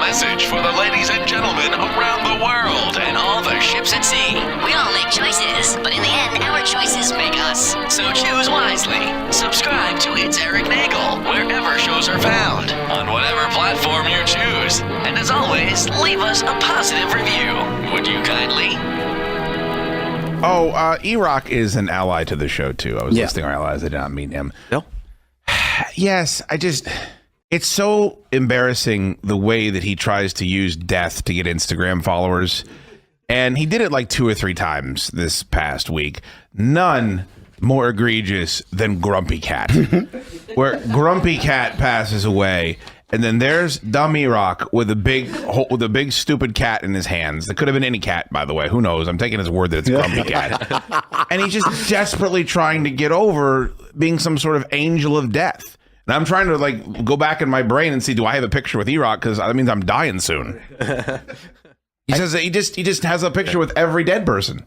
message for the ladies and gentlemen around the world and all the ships at sea. We all make choices, but in the end, our choices make us. So choose wisely. Subscribe to It's Erik Nagel wherever shows are found, on whatever platform you choose. And as always, leave us a positive review. Would you kindly? Oh, Erik is an ally to the show, too. I was listing our allies. I did not mean him. No? Yes, it's so embarrassing the way that he tries to use death to get Instagram followers. And he did it like 2 or 3 times this past week. None more egregious than Grumpy Cat. Where Grumpy Cat passes away, and then there's dumb Erik with a big stupid cat in his hands. That could have been any cat, by the way. Who knows? I'm taking his word that it's Grumpy Cat. And he's just desperately trying to get over being some sort of angel of death. And I'm trying to like go back in my brain and see, do I have a picture with Erik? Because that means I'm dying soon. He says that he just has a picture with every dead person.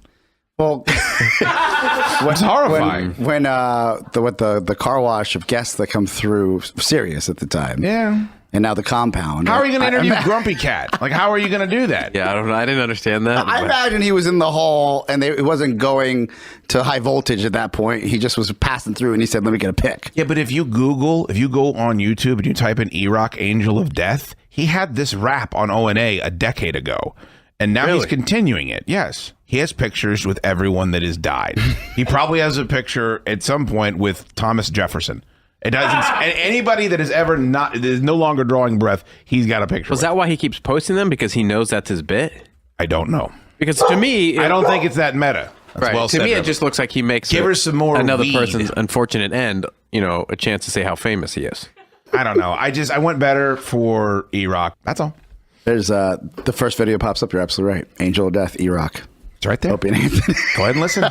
Well, it's horrifying. When the car wash of guests that come through Sirius at the time. Yeah. And now the compound. How are you going to interview Grumpy Cat? Like, how are you going to do that? Yeah, I don't know. I didn't understand that. I imagine he was in the hall and it wasn't going to high voltage at that point. He just was passing through and he said, let me get a pic. Yeah, but if you go on YouTube and you type in Erik, Angel of Death, he had this rap on O&A a decade ago. And now he's continuing it. Yes. He has pictures with everyone that has died. He probably has a picture at some point with Thomas Jefferson. It doesn't. Anybody that is no longer drawing breath, he's got a picture. Was that why he keeps posting them? Because he knows that's his bit? I don't know. Because to me, I don't think it's that meta. That's right. Well to said, me, Evan. it just looks like he makes her some more another weed. Person's unfortunate end, a chance to say how famous he is. I don't know. I went better for Erik. That's all. There's the first video pops up. You're absolutely right. Angel of Death, Erik. It's right there. Opie and Anthony. Go ahead and listen.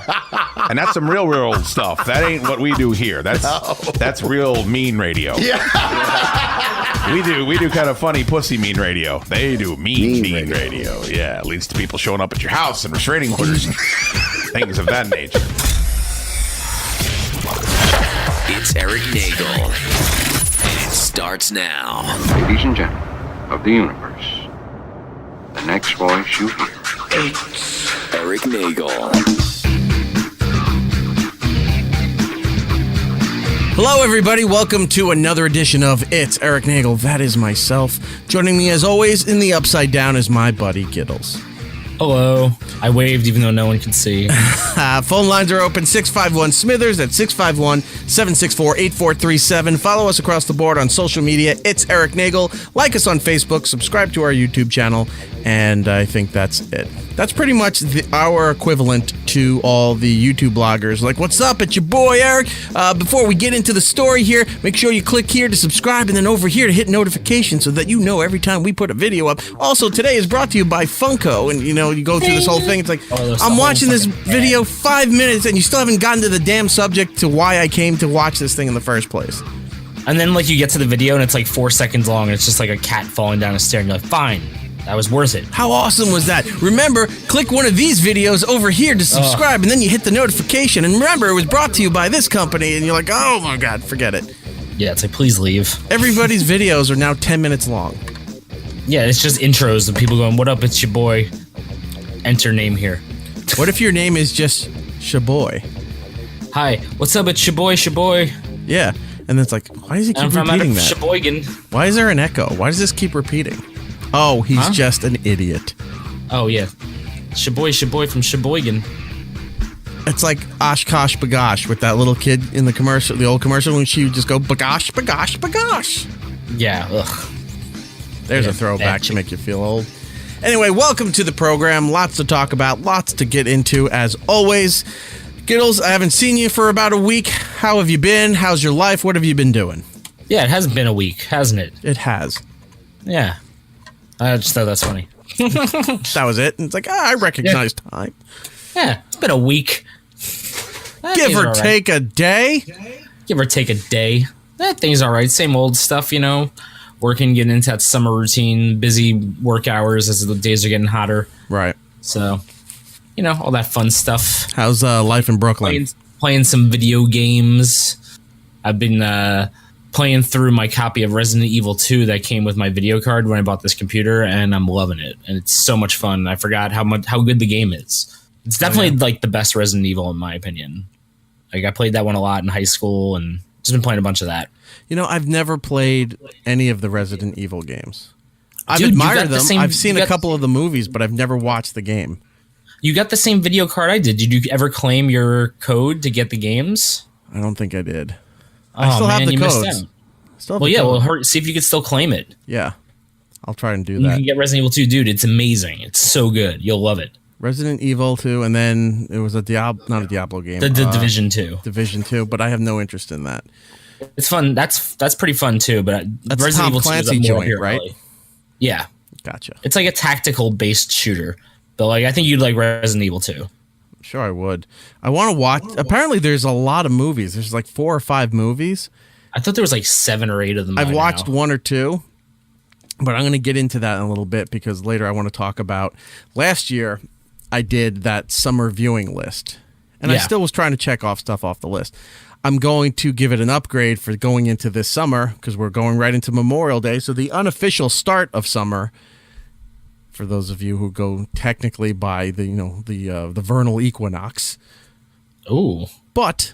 And that's some real stuff. That ain't what we do here. That's real mean radio. Yeah. We do kind of funny pussy mean radio. They do mean radio. Yeah, it leads to people showing up at your house and restraining orders and things of that nature. It's Erik Nagel. And it starts now. Ladies and gentlemen of the universe, the next voice you hear. It's Erik Nagel. Hello, everybody. Welcome to another edition of It's Erik Nagel. That is myself. Joining me, as always, in the Upside Down is my buddy, Gittles. Hello. I waved even though no one could see. Phone lines are open, 651-SMITHERS. That's 651-764-8437. Follow us across the board on social media. It's Erik Nagel. Like us on Facebook. Subscribe to our YouTube channel. And I think that's it. That's pretty much our equivalent to all the YouTube bloggers. Like, what's up? It's your boy, Erik. Before we get into the story here, make sure you click here to subscribe and then over here to hit notifications so that you know every time we put a video up. Also, today is brought to you by Funko. And, you go through this whole thing. It's like, I'm watching this video 5 minutes and you still haven't gotten to the damn subject to why I came to watch this thing in the first place. And then, you get to the video and it's 4 seconds long and it's just like a cat falling down a stair and you're like, fine. That was worth it. How awesome was that? Remember, click one of these videos over here to subscribe, and then you hit the notification. And remember, it was brought to you by this company, and you're like, oh my God, forget it. Yeah, it's like, please leave. Everybody's videos are now 10 minutes long. Yeah, it's just intros of people going, what up, it's your boy. Enter name here. What if your name is just Shaboy? Hi, what's up, it's Shaboy. Yeah, and it's like, why does he keep repeating that? Sheboygan. Why is there an echo? Why does this keep repeating? Oh, he's just an idiot. Oh, yeah. Shaboy from Sheboygan. It's like Oshkosh Bagosh with that little kid in the commercial, the old commercial, when she would just go Bagosh, Bagosh, Bagosh. Yeah, ugh. There's a throwback to make you feel old. Anyway, welcome to the program. Lots to talk about, lots to get into, as always. Gittles, I haven't seen you for about a week. How have you been? How's your life? What have you been doing? Yeah, it hasn't been a week, hasn't it? It has. Yeah. I just thought that's funny. That was it. And it's like, I recognize time. Yeah, it's been a week. Give or take a day? Give or take a day. Things all right. Same old stuff, Working, getting into that summer routine, busy work hours as the days are getting hotter. Right. So, all that fun stuff. How's life in Brooklyn? Playing some video games. I've been playing through my copy of Resident Evil 2 that came with my video card when I bought this computer, and I'm loving it. And it's so much fun. I forgot how good the game is. It's definitely like the best Resident Evil in my opinion. Like I played that one a lot in high school, and just been playing a bunch of that. I've never played any of the Resident Evil games. I've Dude, admired them. I've seen a couple of the movies, but I've never watched the game. You got the same video card I did. Did you ever claim your code to get the games? I don't think I did. Oh, I still have the you missed codes. out. Still have Well, the yeah. code. Well, see if you could still claim it. Yeah. I'll try and do You that. can get Resident Evil 2, dude. It's amazing. It's so good. You'll love it. Resident Evil 2, and then it was not a Diablo game. The Division 2. Division 2, but I have no interest in that. It's fun. That's pretty fun too. But That's Resident Tom Evil 2 Clancy is more joint, here, right? really. Yeah, Gotcha. it's like a tactical based shooter. But like, I think you'd like Resident Evil 2. Sure, I would. I want to watch. Apparently, there's a lot of movies. There's like 4 or 5 movies. I thought there was like 7 or 8 of them. I've by watched now. 1 or 2, but I'm going to get into that in a little bit because later I want to talk about last year. I did that summer viewing list, and I Yeah. still was trying to check off stuff off the list. I'm going to give it an upgrade for going into this summer because we're going right into Memorial Day. So the unofficial start of summer, for those of you who go technically by the vernal equinox. Ooh, But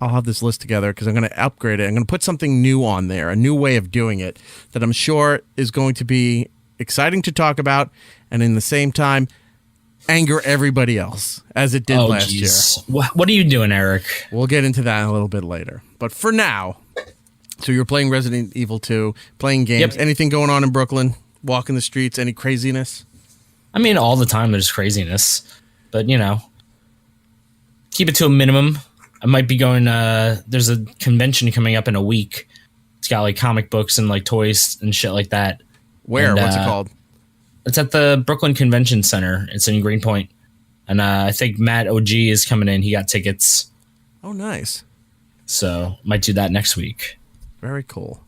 I'll have this list together because I'm going to upgrade it. I'm going to put something new on there, a new way of doing it that I'm sure is going to be exciting to talk about, and in the same time anger everybody else as it did last year. What are you doing, Eric? We'll get into that a little bit later. But for now, so you're playing Resident Evil 2, playing games. Yep. Anything going on in Brooklyn? Walking the streets? Any craziness? I mean, all the time there's craziness, but keep it to a minimum. I might be going. There's a convention coming up in a week. It's got like comic books and like toys and shit like that. Where? And, What's it called? It's at the Brooklyn Convention Center. It's in Greenpoint. And I think Matt OG is coming in. He got tickets. Oh, nice. So might do that next week. Very cool.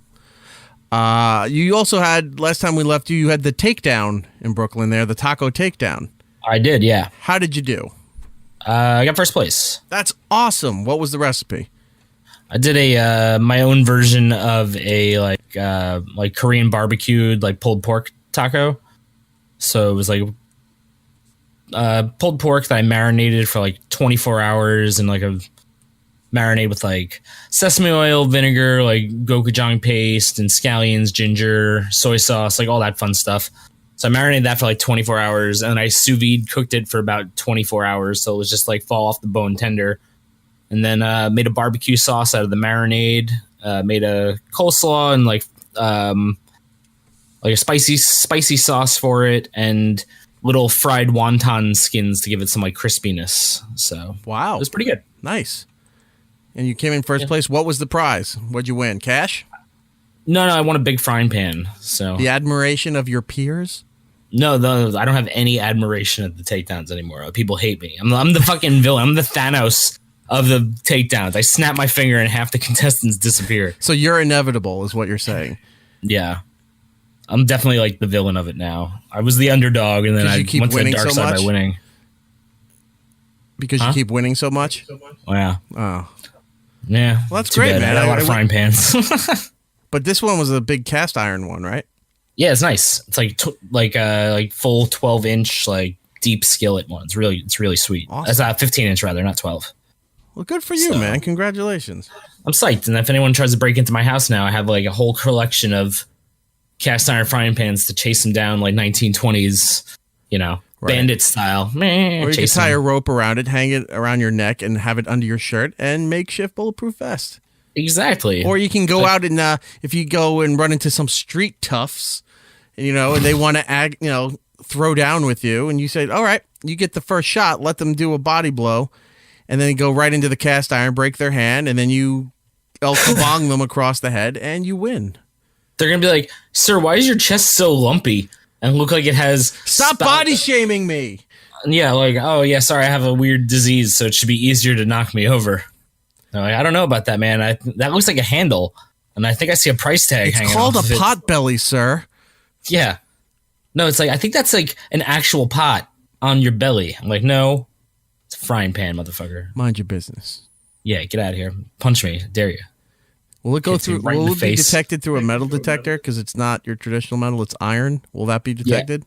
You also had, last time we left you had the takedown in Brooklyn there, the taco takedown. I did, yeah. How did you do? I got first place. That's awesome. What was the recipe? I did a my own version of a like Korean barbecued like pulled pork taco. So it was like pulled pork that I marinated for like 24 hours in like a marinade with like sesame oil, vinegar, like gochujang paste, and scallions, ginger, soy sauce, like all that fun stuff. So I marinated that for like 24 hours, and I sous vide cooked it for about 24 hours, so it was just like fall off the bone tender. And then made a barbecue sauce out of the marinade, made a coleslaw and like a spicy sauce for it, and little fried wonton skins to give it some like crispiness. So Wow. it was pretty good. Nice. And you came in first place. What was the prize? What'd you win? Cash? No, I want a big frying pan. So The admiration of your peers? no, I don't have any admiration of the takedowns anymore. People hate me. I'm the fucking villain. I'm the Thanos of the takedowns. I snap my finger and half the contestants disappear. So you're inevitable is what you're saying. Yeah. I'm definitely like the villain of it now. I was the underdog, and then 'Cause I you keep went to the winning dark so side much? by winning. Because you keep winning so much? Oh, yeah. Oh. Yeah. Well, that's too great, bad. man. I got a lot I- of frying pans. But this one was a big cast iron one, right? Yeah, it's nice. It's like full 12-inch like deep skillet one. It's really sweet. Awesome. It's 15-inch rather, not 12. Well, good for you, So- man. Congratulations. I'm psyched. And if anyone tries to break into my house now, I have like a whole collection of cast iron frying pans to chase them down like 1920s, Right. bandit style. Or you could Chase tie a them. rope around it, hang it around your neck, and have it under your shirt, and makeshift bulletproof vest. Exactly. Or you can go out and if you go and run into some street toughs, and they want to throw down with you, and you say, "All right, you get the first shot. Let them do a body blow, and then go right into the cast iron, break their hand, and then you El Kabong them across the head, and you win." They're going to be like, "Sir, why is your chest so lumpy and look like it has Stop body shaming me. Yeah, like, "Oh, yeah, sorry, I have a weird disease, so it should be easier to knock me over." They're like, "I don't know about that, man. That looks like a handle, and I think I see a price tag It's hanging called off a of it." pot belly, sir. Yeah. No, it's like, I think that's like an actual pot on your belly. I'm like, no, it's a frying pan, motherfucker. Mind your business. Yeah, get out of here. Punch me. Dare you. Will it go Hits you through? right in Will the it be face. detected through a metal detector? Because it's not your traditional metal; it's iron. Will that be detected?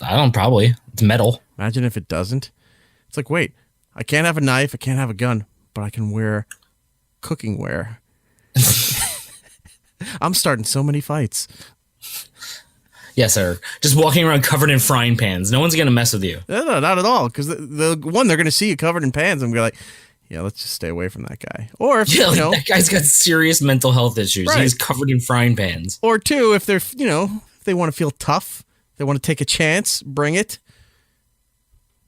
I don't probably. It's metal. Imagine if it doesn't. It's like, wait, I can't have a knife, I can't have a gun, but I can wear cooking wear. I'm starting so many fights. Yes, sir. Just walking around covered in frying pans. No one's gonna mess with you. No, not at all. Because the one, they're going to see you covered in pans and be like, yeah, let's just stay away from that guy. Or if, Yeah, like, that guy's got serious mental health issues. Right. He's covered in frying pans. or two, if they're, if they want to feel tough, they want to take a chance, bring it.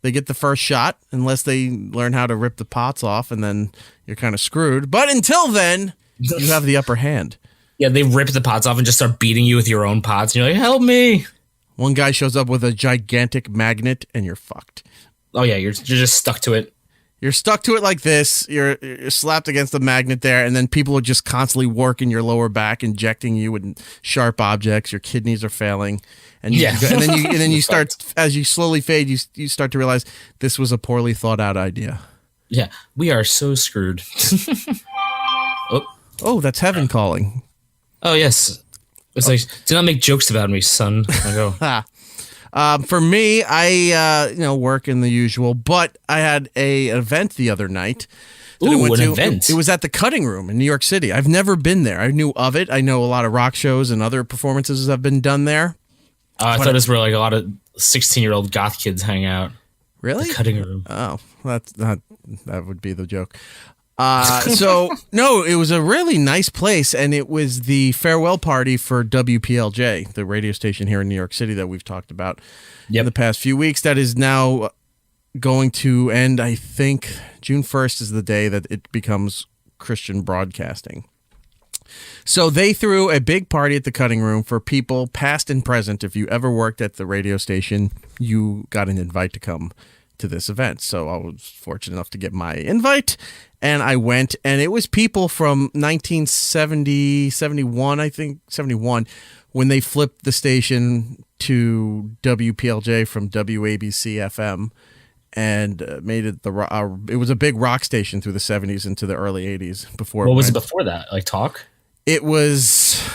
They get the first shot unless they learn how to rip the pots off, and then you're kind of screwed. But until then, you have the upper hand. Yeah, they rip the pots off and just start beating you with your own pots. And you're like, help me. One guy shows up with a gigantic magnet, and you're fucked. Oh, yeah, you're just stuck to it. You're stuck to it like this. You're slapped against the magnet there, and then people are just constantly working your lower back, injecting you with sharp objects. Your kidneys are failing, and then you start, as you slowly fade, you start to realize this was a poorly thought out idea. Yeah, we are so screwed. Oh, that's heaven calling. Oh, yes. It's like, do not make jokes about me, son. I go, For me, I work in the usual, but I had an event the other night. that I ooh, went an to. event. It was at the Cutting Room in New York City. I've never been there. I knew of it. I know a lot of rock shows and other performances have been done there. I thought this were like a lot of 16-year-old goth kids hang out. Really? The Cutting Room. Oh, that would be the joke. So no, it was a really nice place, and it was the farewell party for WPLJ, the radio station here in New York City that we've talked about in the past few weeks. That is now going to end. I think June 1st is the day that it becomes Christian broadcasting. So they threw a big party at the Cutting Room for people past and present. If you ever worked at the radio station, you got an invite to come to this event. So I was fortunate enough to get my invite, and I went, and it was people from 1970, 71, I think, 71, when they flipped the station to WPLJ from WABC FM and made it it was a big rock station through the 70s into the early 80s before. What was it before that? Like talk? It was,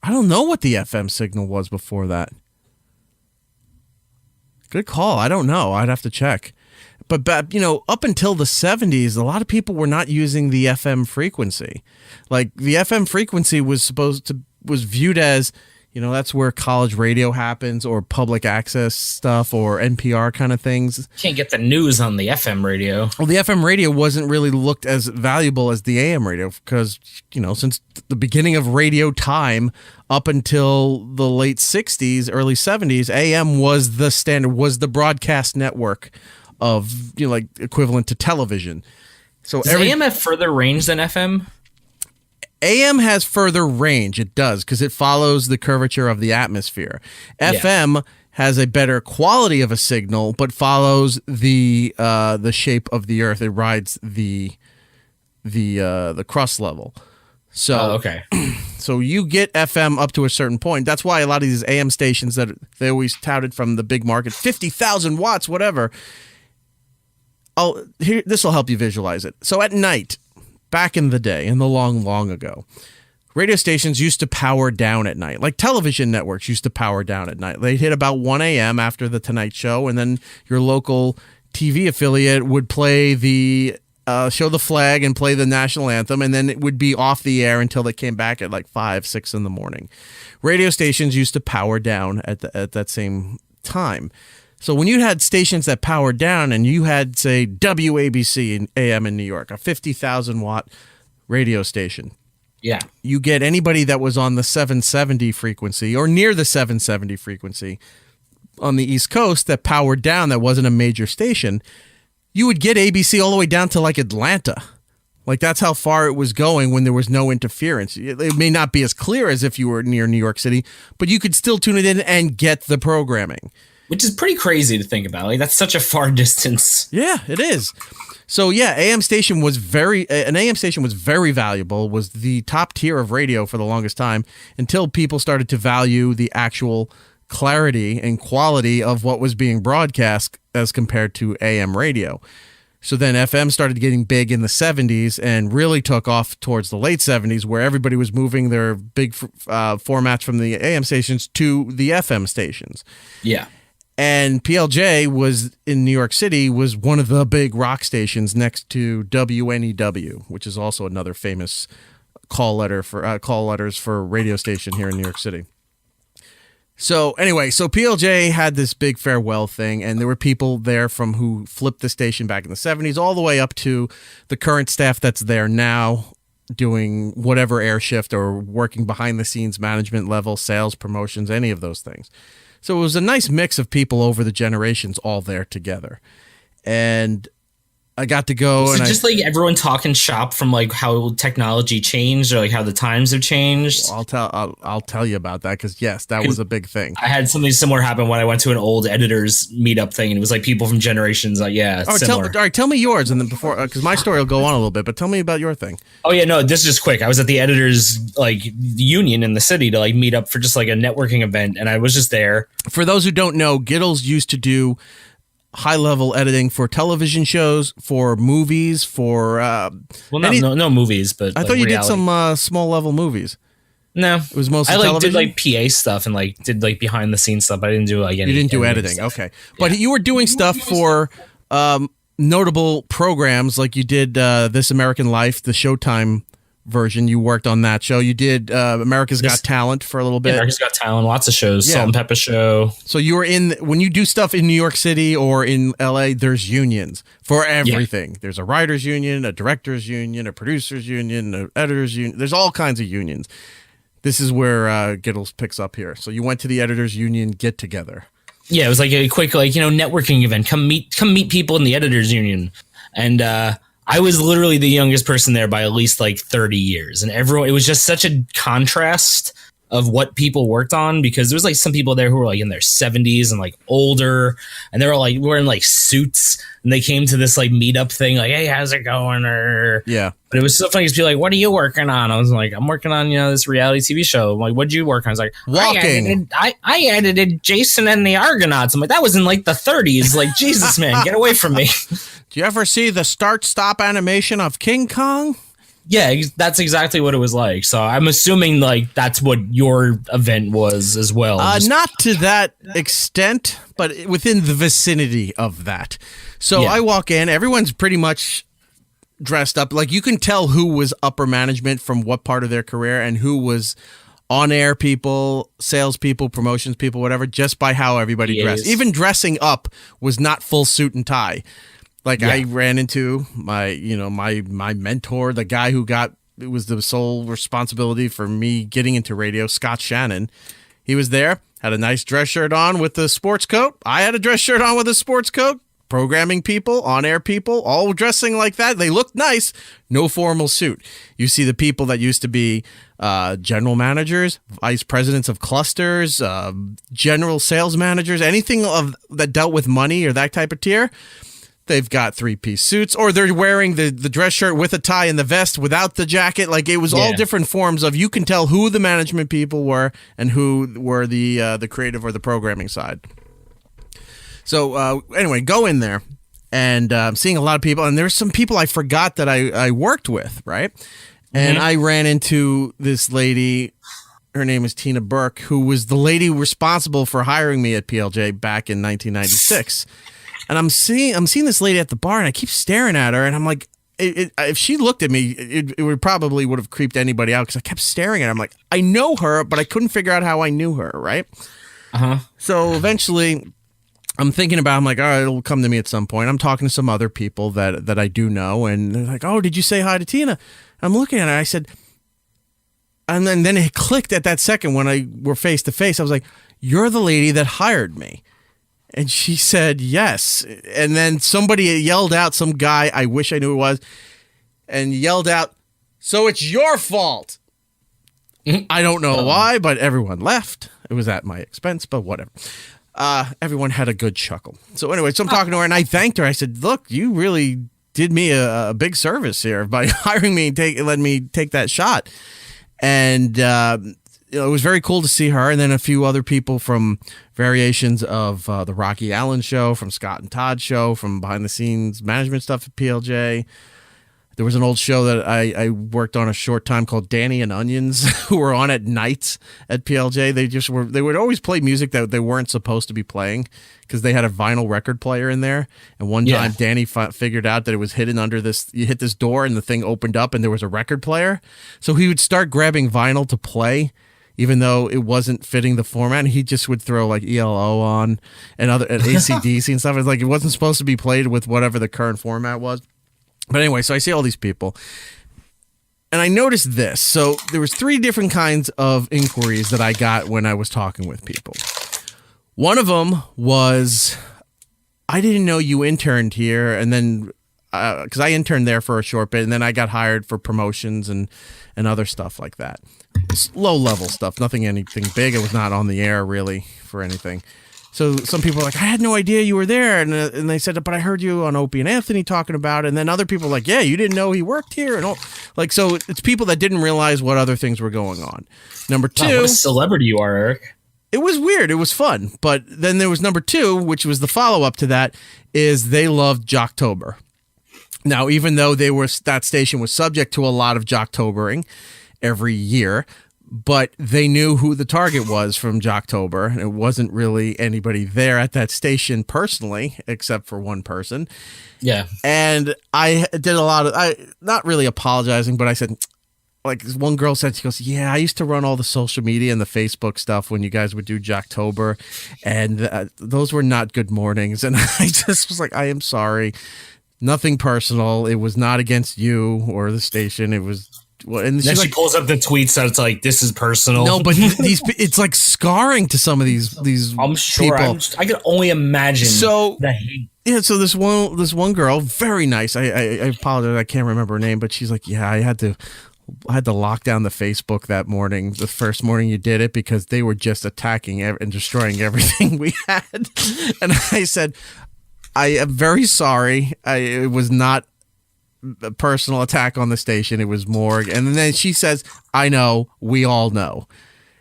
I don't know what the FM signal was before that. Good call. I don't know. I'd have to check. But up until the 70s, a lot of people were not using the FM frequency. Like the FM frequency was viewed as, that's where college radio happens, or public access stuff, or NPR kind of things. Can't get the news on the FM radio. Well, the FM radio wasn't really looked as valuable as the AM radio because, since the beginning of radio time up until the late 60s, early 70s, AM was the standard, was the broadcast network of, like equivalent to television. So Does AM have further range than FM? AM has further range. It does, because it follows the curvature of the atmosphere. FM has a better quality of a signal, but follows the shape of the Earth. It rides the crust level. So okay. So you get FM up to a certain point. That's why a lot of these AM stations that they always touted from the big market, 50,000 watts, whatever. This will help you visualize it. So at night, back in the day, in the long, long ago, radio stations used to power down at night. Like television networks used to power down at night. They'd hit about 1 a.m. after the Tonight Show, and then your local TV affiliate would play show the flag and play the national anthem, and then it would be off the air until they came back at like 5, 6 in the morning. Radio stations used to power down at that same time. So when you had stations that powered down, and you had, say, WABC in AM in New York, a 50,000 watt radio station. Yeah. You get anybody that was on the 770 frequency or near the 770 frequency on the East Coast that powered down, that wasn't a major station, you would get ABC all the way down to like Atlanta. Like that's how far it was going when there was no interference. It may not be as clear as if you were near New York City, but you could still tune it in and get the programming. Which is pretty crazy to think about. Like that's such a far distance. Yeah, it is. So yeah, an AM station was very valuable, was the top tier of radio for the longest time, until people started to value the actual clarity and quality of what was being broadcast as compared to AM radio. So then FM started getting big in the 70s and really took off towards the late 70s, where everybody was moving their big formats from the AM stations to the FM stations. Yeah. And PLJ was in New York City, was one of the big rock stations next to WNEW, which is also another famous call letters for radio station here in New York City. So anyway, so PLJ had this big farewell thing, and there were people there from who flipped the station back in the 70s all the way up to the current staff that's there now doing whatever air shift or working behind the scenes management level, sales, promotions, any of those things. So it was a nice mix of people over the generations all there together. And I got to go. Is it just like everyone talking shop from like how technology changed or like how the times have changed? I'll tell you about that because yes, that was a big thing. I had something similar happen when I went to an old editors meetup thing, and it was like people from generations. Like, yeah, it's similar. All right, tell me yours, and then before because my story will go on a little bit, but tell me about your thing. Oh yeah, no, this is just quick. I was at the editors like union in the city to like meet up for just like a networking event, and I was just there. For those who don't know, Gittles used to do-high-level editing for television shows, for movies, for no movies, but I thought you did some small-level movies. No, it was mostly I like television? did like PA stuff and like did like behind the scenes stuff. I didn't do like any. You didn't do editing, stuff. Okay, but you were doing stuff for notable programs, like you did This American Life, the Showtime version. You worked on that show. You did America's Got Talent for a little bit. America's Got Talent, lots of shows. Yeah. Salt and Pepper Show. So you were when you do stuff in New York City or in LA, there's unions for everything. Yeah. There's a writers union, a directors union, a producers union, an editors union. There's all kinds of unions. This is where Gittles picks up here. So you went to the editors union get together. Yeah, it was like a quick networking event. Come meet people in the editors union. And I was literally the youngest person there by at least like 30 years. And everyone, it was just such a contrast of what people worked on, because there was like some people there who were like in their 70s and like older, and they were like wearing like suits, and they came to this like meetup thing like, hey, how's it going? Yeah. But it was so funny to be like, what are you working on? I was like, I'm working on, this reality TV show. I'm like, what'd you work on? I was like, walking. I edited Jason and the Argonauts. I'm like, that was in like the 30s. Like, Jesus, man, get away from me. Do you ever see the start-stop animation of King Kong? Yeah, that's exactly what it was like. So I'm assuming like that's what your event was as well. Not to that extent, but within the vicinity of that. So yeah. I walk in, everyone's pretty much dressed up. Like you can tell who was upper management from what part of their career and who was on-air people, salespeople, promotions people, whatever, just by how everybody dressed. Even dressing up was not full suit and tie. Like I ran into my mentor, the guy who it was the sole responsibility for me getting into radio, Scott Shannon. He was there, had a nice dress shirt on with the sports coat. I had a dress shirt on with a sports coat. Programming people, on-air people, all dressing like that. They looked nice. No formal suit. You see the people that used to be general managers, vice presidents of clusters, general sales managers, anything that dealt with money or that type of tier. They've got three-piece suits, or they're wearing the dress shirt with a tie and the vest without the jacket. Like it was all different forms of, you can tell who the management people were and who were the creative or the programming side. So anyway, go in there, and I'm seeing a lot of people, and there's some people I forgot that I worked with, right? And I ran into this lady. Her name is Tina Burke, who was the lady responsible for hiring me at PLJ back in 1996. And I'm seeing this lady at the bar, and I keep staring at her, and I'm like, if she looked at me, it would probably would have creeped anybody out, because I kept staring at her. I'm like, I know her, but I couldn't figure out how I knew her, right? So eventually, I'm thinking about it. I'm like, all right, it'll come to me at some point. I'm talking to some other people that I do know, and they're like, oh, did you say hi to Tina? I'm looking at her, I said, and then it clicked at that second when we're face to face. I was like, you're the lady that hired me. And she said, yes. And then somebody yelled out, some guy, I wish I knew who it was, and yelled out, so it's your fault. I don't know why, but everyone left. It was at my expense, but whatever. Everyone had a good chuckle. So anyway, so I'm talking to her, and I thanked her. I said, look, you really did me a big service here by hiring me and letting me take that shot. And it was very cool to see her, and then a few other people from variations of the Rocky Allen show, from Scott and Todd show, from behind the scenes management stuff at PLJ. There was an old show that I worked on a short time called Danny and Onions, who were on at nights at PLJ. They would always play music that they weren't supposed to be playing because they had a vinyl record player in there. And one time Danny figured out that it was hidden under this. You hit this door and the thing opened up and there was a record player. So he would start grabbing vinyl to play, even though it wasn't fitting the format. And he just would throw like ELO on and AC/DC and stuff. It's like it wasn't supposed to be played with whatever the current format was. But anyway, so I see all these people, and I noticed this. So there was 3 different kinds of inquiries that I got when I was talking with people. One of them was, I didn't know you interned here, and then because I interned there for a short bit, and then I got hired for promotions and other stuff like that. Low-level stuff, anything big. It was not on the air, really, for anything. So some people are like, I had no idea you were there. And they said, but I heard you on Opie and Anthony talking about it. And then other people are like, yeah, you didn't know he worked here. And all. Like, so it's people that didn't realize what other things were going on. Number 2. Wow, what a celebrity you are, Eric. It was weird. It was fun. But then there was number 2, which was the follow-up to that, is they loved Jocktober. Now, even though that station was subject to a lot of Jocktobering every year, but they knew who the target was from Jocktober. It wasn't really anybody there at that station personally, except for one person. Yeah. And I did a lot of, not really apologizing, but I said, like one girl said, she goes, yeah, I used to run all the social media and the Facebook stuff when you guys would do Jocktober. And those were not good mornings. And I just was like, I am sorry. Nothing personal. It was not against you or the station. It was, well, and then she pulls up the tweets that it's like, this is personal. No, but it's like scarring to some of these I'm sure people. I can only imagine. So the hate. Yeah, so this one girl, very nice. I apologize, I can't remember her name, but she's like, yeah, I had to lock down the Facebook that morning, the first morning you did it, because they were just attacking and destroying everything we had. And I said, I am very sorry. It was not a personal attack on the station. It was more. And then she says, I know, we all know.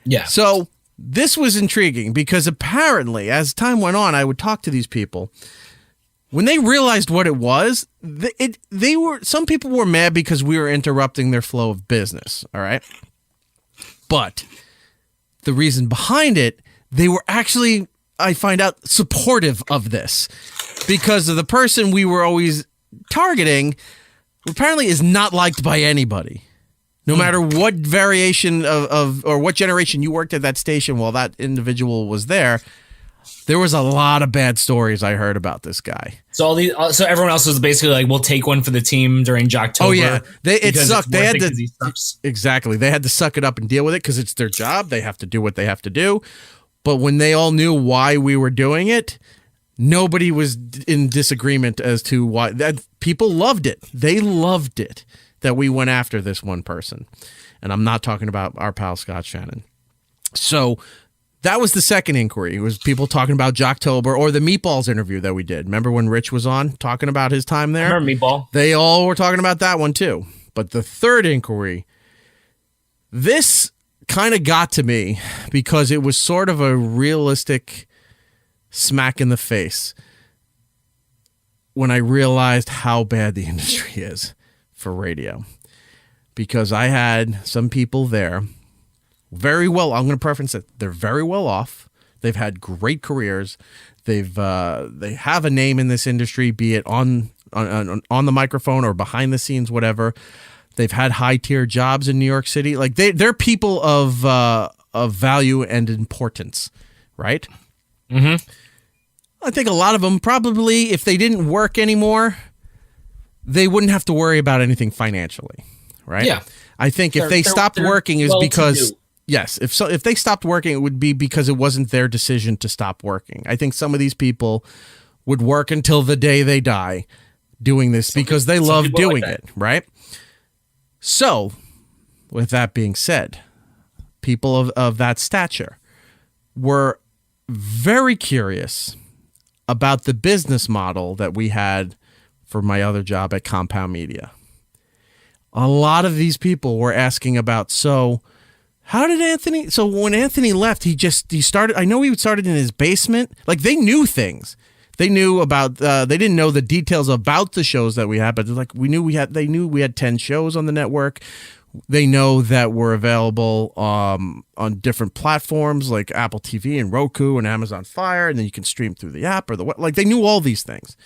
Yeah. So this was intriguing because apparently as time went on, I would talk to these people. When they realized what it was, some people were mad because we were interrupting their flow of business. All right. But the reason behind it, they were actually, I find out, supportive of this because of the person we were always targeting apparently is not liked by anybody. No matter what variation of or what generation you worked at that station while that individual was there, there was a lot of bad stories I heard about this guy. So so everyone else was basically like, we'll take one for the team during Jocktober. Oh yeah, it sucked. They had to exactly. They had to suck it up and deal with it because it's their job. They have to do what they have to do. But when they all knew why we were doing it, nobody was in disagreement as to why. That people loved it. They loved it that we went after this one person. And I'm not talking about our pal Scott Shannon. So that was the second inquiry. It was people talking about Jocktober or the Meatballs interview that we did. Remember when Rich was on talking about his time there? I remember Meatball. They all were talking about that one too. But the third inquiry, this kind of got to me because it was sort of a realistic smack in the face when I realized how bad the industry is for radio. Because I had some people there very well, I'm going to preference it, they're very well off. They've had great careers. They have a name in this industry, be it on the microphone or behind the scenes, whatever. They've had high tier jobs in New York City. Like they're people of value and importance, right? Mm-hmm. I think a lot of them probably, if they didn't work anymore, they wouldn't have to worry about anything financially, right? Yeah. I think if they stopped working is because yes, if they stopped working, it would be because it wasn't their decision to stop working. I think some of these people would work until the day they die doing this because they love doing it, right? So, with that being said, people of that stature were very curious about the business model that we had for my other job at Compound Media. A lot of these people were asking about, so how did Anthony? So when Anthony left, he started. I know he started in his basement. Like they knew things. They knew about. They didn't know the details about the shows that we had, but like we knew we had. They knew we had 10 shows on the network. They know that we're available on different platforms like Apple TV and Roku and Amazon Fire, and then you can stream through the app or like they knew all these things,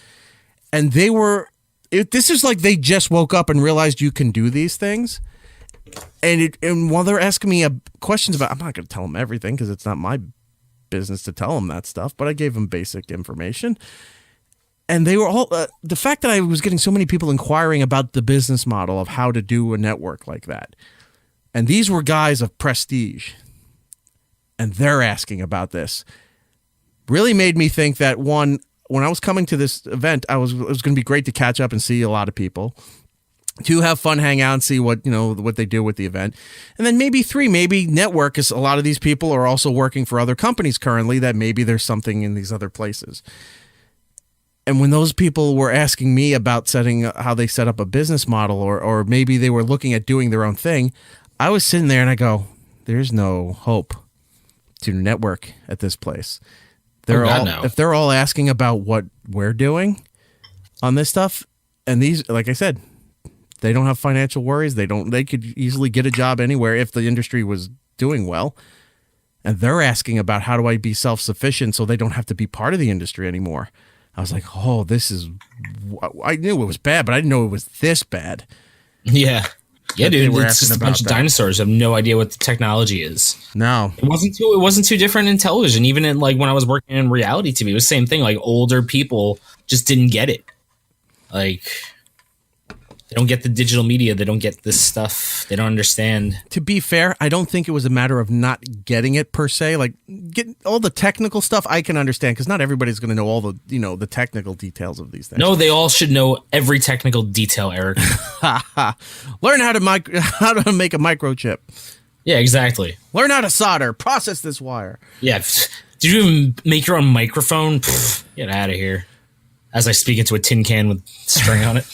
and they were. This is like they just woke up and realized you can do these things. And while they're asking me questions about, I'm not going to tell them everything because it's not my business to tell them that stuff, but I gave them basic information. And they were all, the fact that I was getting so many people inquiring about the business model of how to do a network like that. And these were guys of prestige. And they're asking about this. Really made me think that when I was coming to this event, it was going to be great to catch up and see a lot of people. 2, have fun, hang out, and see what they do with the event. And then maybe 3, maybe network, because a lot of these people are also working for other companies currently that maybe there's something in these other places. And when those people were asking me about how they set up a business model or maybe they were looking at doing their own thing, I was sitting there and I go, there's no hope to network at this place. If they're all asking about what we're doing on this stuff, and these, like I said, they don't have financial worries. They could easily get a job anywhere if the industry was doing well. And they're asking about how do I be self-sufficient so they don't have to be part of the industry anymore. I was like, oh, I knew it was bad, but I didn't know it was this bad. Yeah. Yeah, dude, it's just a bunch of dinosaurs. I have no idea what the technology is. No. It wasn't too different in television. Even in when I was working in reality TV, it was the same thing. Like older people just didn't get it. Like they don't get the digital media. They don't get this stuff. They don't understand. To be fair, I don't think it was a matter of not getting it per se. Like getting all the technical stuff I can understand because not everybody's going to know all the the technical details of these things. No, they all should know every technical detail, Eric. Learn how to make a microchip. Yeah, exactly. Learn how to solder. Process this wire. Yeah. Did you even make your own microphone? Get out of here. As I speak into a tin can with string on it.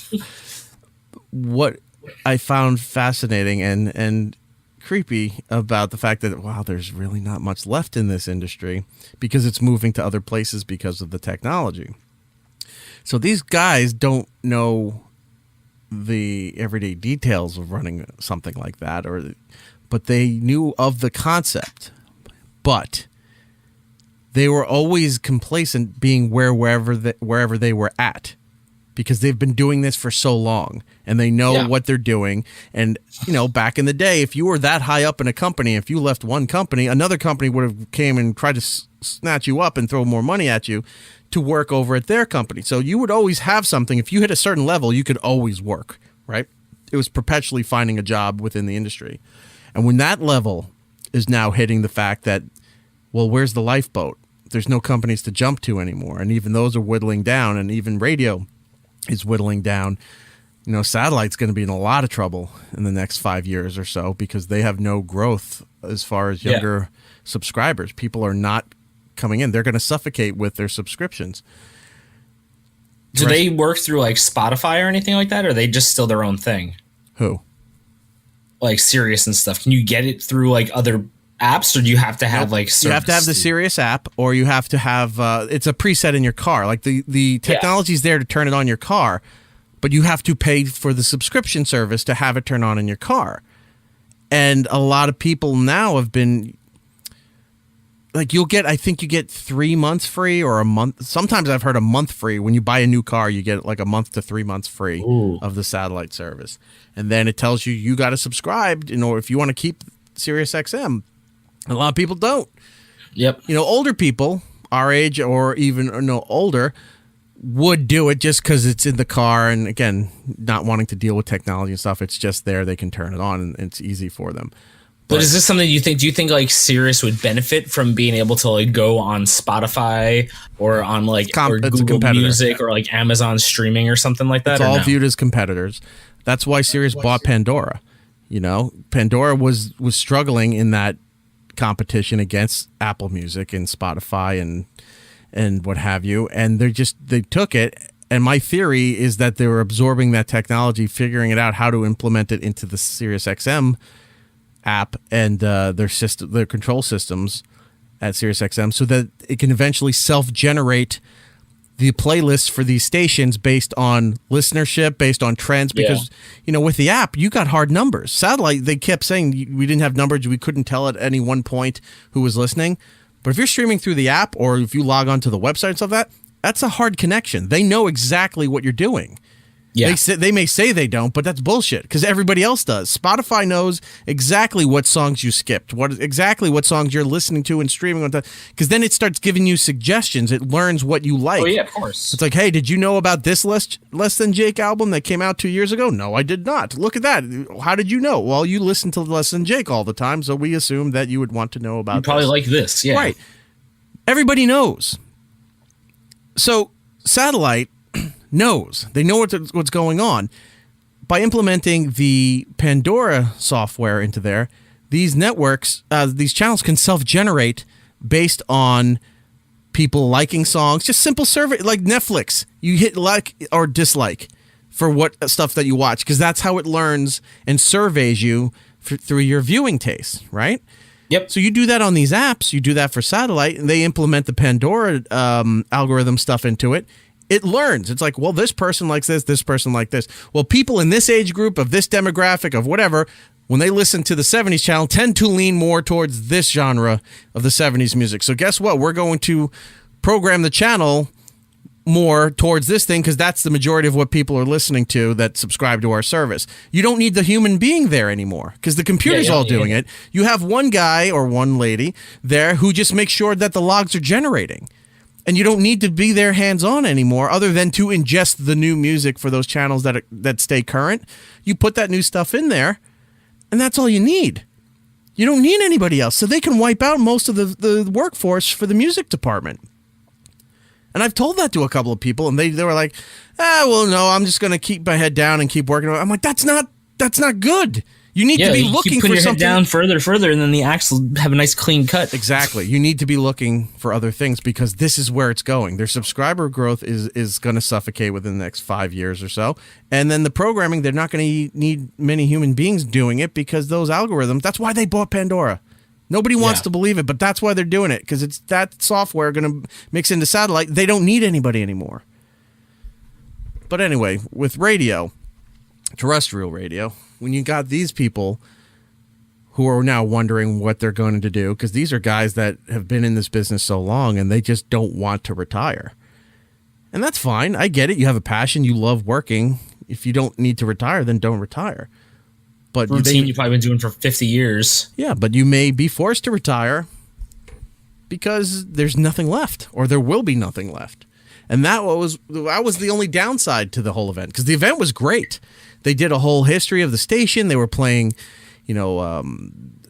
What I found fascinating and creepy about the fact that, wow, there's really not much left in this industry because it's moving to other places because of the technology. So these guys don't know the everyday details of running something like that, but they knew of the concept. But they were always complacent being wherever they were at. Because they've been doing this for so long and they know what they're doing. And, back in the day, if you were that high up in a company, if you left one company, another company would have came and tried to snatch you up and throw more money at you to work over at their company. So you would always have something. If you hit a certain level, you could always work, right? It was perpetually finding a job within the industry. And when that level is now hitting the fact that, well, where's the lifeboat? There's no companies to jump to anymore. And even those are whittling down, and even radio is whittling down. Satellite's going to be in a lot of trouble in the next 5 years or so because they have no growth as far as younger subscribers. People are not coming in. They're going to suffocate with their subscriptions. Do they work through like Spotify or anything like that? Or are they just still their own thing? Who? Like Sirius and stuff. Can you get it through like other apps, or do you have to have service? You have to have the Sirius app, or you have to have it's a preset in your car. Like the technology's there to turn it on your car, but you have to pay for the subscription service to have it turn on in your car. And a lot of people now have been like, I think you get 3 months free or a month. Sometimes I've heard a month free. When you buy a new car, you get like a month to 3 months free of the satellite service. And then it tells you got to subscribe in order if you want to keep Sirius XM. A lot of people don't. Yep. Older people our age or even older would do it just because it's in the car. And again, not wanting to deal with technology and stuff. It's just there. They can turn it on and it's easy for them. But is this something do you think like Sirius would benefit from being able to like go on Spotify or on like or Google Music or like Amazon streaming or something like that? It's all viewed as competitors. That's why Sirius bought Pandora. Pandora was struggling in that competition against Apple Music and Spotify and what have you, and they took it. And my theory is that they were absorbing that technology, figuring it out how to implement it into the Sirius XM app and their control systems at SiriusXM so that it can eventually self-generate the playlists for these stations based on listenership, based on trends, because with the app you got hard numbers. Satellite, they kept saying we didn't have numbers, we couldn't tell at any one point who was listening. But if you're streaming through the app or if you log on to the website and stuff like that, that's a hard connection. They know exactly what you're doing. Yeah. They may say they don't, but that's bullshit because everybody else does. Spotify knows exactly what songs you skipped, exactly what songs you're listening to and streaming with, because then it starts giving you suggestions. It learns what you like. Oh yeah, of course. It's like, hey, did you know about this Less Than Jake album that came out 2 years ago? No, I did not. Look at that. How did you know? Well, you listen to Less Than Jake all the time, so we assumed that you would want to know about. You probably like this, yeah. Right. Everybody knows. So satellite knows. They know what's going on. By implementing the Pandora software into there, these networks, these channels can self-generate based on people liking songs. Just simple survey, like Netflix. You hit like or dislike for what stuff that you watch, because that's how it learns and surveys you through your viewing tastes, right? Yep. So you do that on these apps. You do that for satellite, and they implement the Pandora algorithm stuff into it. It learns. It's like, well, this person likes this person like this. Well, people in this age group of this demographic of whatever, when they listen to the 70s channel, tend to lean more towards this genre of the 70s music. So guess what? We're going to program the channel more towards this thing because that's the majority of what people are listening to that subscribe to our service. You don't need the human being there anymore because the computer's all doing it. You have one guy or one lady there who just makes sure that the logs are generating. And you don't need to be there hands-on anymore other than to ingest the new music for those channels that stay current. You put that new stuff in there, and that's all you need. You don't need anybody else. So they can wipe out most of the workforce for the music department. And I've told that to a couple of people, and they were like, well, no, I'm just going to keep my head down and keep working. I'm like, that's not good. You need to be looking for something. Your head down further, and then the axe will have a nice clean cut. Exactly. You need to be looking for other things because this is where it's going. Their subscriber growth is going to suffocate within the next 5 years or so. And then the programming, they're not going to need many human beings doing it because those algorithms, that's why they bought Pandora. Nobody wants to believe it, but that's why they're doing it, because it's that software going to mix into satellite. They don't need anybody anymore. But anyway, with radio, terrestrial radio, when you got these people who are now wondering what they're going to do, because these are guys that have been in this business so long and they just don't want to retire. And that's fine. I get it. You have a passion. You love working. If you don't need to retire, then don't retire. But routine you've probably been doing for 50 years. Yeah, but you may be forced to retire because there's nothing left, or there will be nothing left. And that was the only downside to the whole event, because the event was great. They did a whole history of the station. They were playing,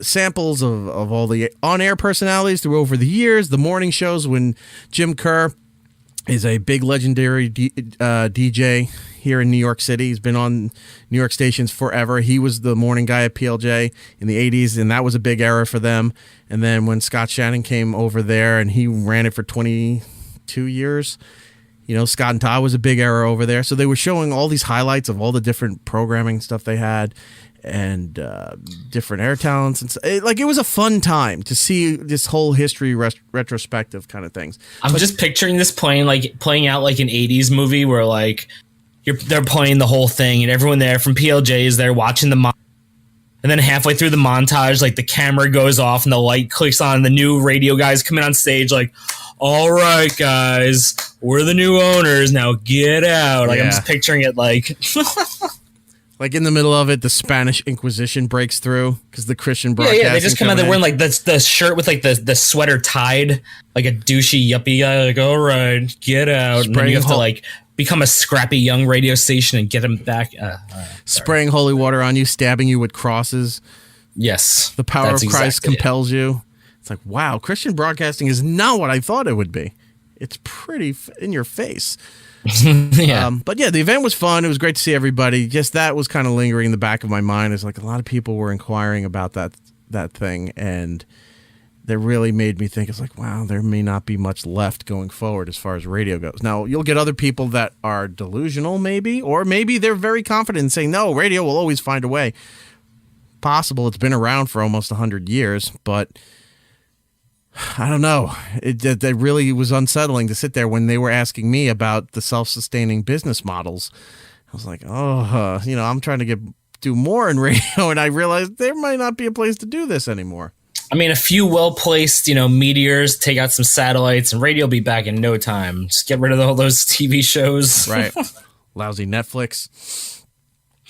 samples of all the on-air personalities through over the years, the morning shows when Jim Kerr is a big legendary DJ here in New York City. He's been on New York stations forever. He was the morning guy at PLJ in the 80s, and that was a big era for them. And then when Scott Shannon came over there, and he ran it for 22 years, Scott and Todd was a big era over there. So they were showing all these highlights of all the different programming stuff they had and different air talents. And it was a fun time to see this whole history retrospective kind of things. I'm just picturing this playing out like an 80s movie where they're playing the whole thing and everyone there from PLJ is there watching the and then halfway through the montage, the camera goes off and the light clicks on and the new radio guys come in on stage all right, guys, we're the new owners. Now get out. I'm just picturing it in the middle of it, the Spanish Inquisition breaks through because the Christian broadcasting. Yeah, they just come out there wearing the shirt with the sweater tied, like a douchey yuppie guy. All right, get out. And then you have to become a scrappy young radio station and get them back. Spraying holy water on you, stabbing you with crosses. Yes. The power of Christ compels you. It's like, wow, Christian broadcasting is not what I thought it would be. It's pretty in your face. Yeah. But yeah, the event was fun. It was great to see everybody. Just that was kind of lingering in the back of my mind. It's a lot of people were inquiring about that thing, and that really made me think, it's wow, there may not be much left going forward as far as radio goes. Now, you'll get other people that are delusional maybe, or maybe they're very confident in saying, no, radio will always find a way. possible. It's been around for almost 100 years, but I don't know. It really was unsettling to sit there when they were asking me about the self-sustaining business models. I was like, I'm trying to do more in radio, and I realized there might not be a place to do this anymore. I mean, a few well-placed, meteors, take out some satellites, and radio will be back in no time. Just get rid of all those TV shows. Right. Lousy Netflix.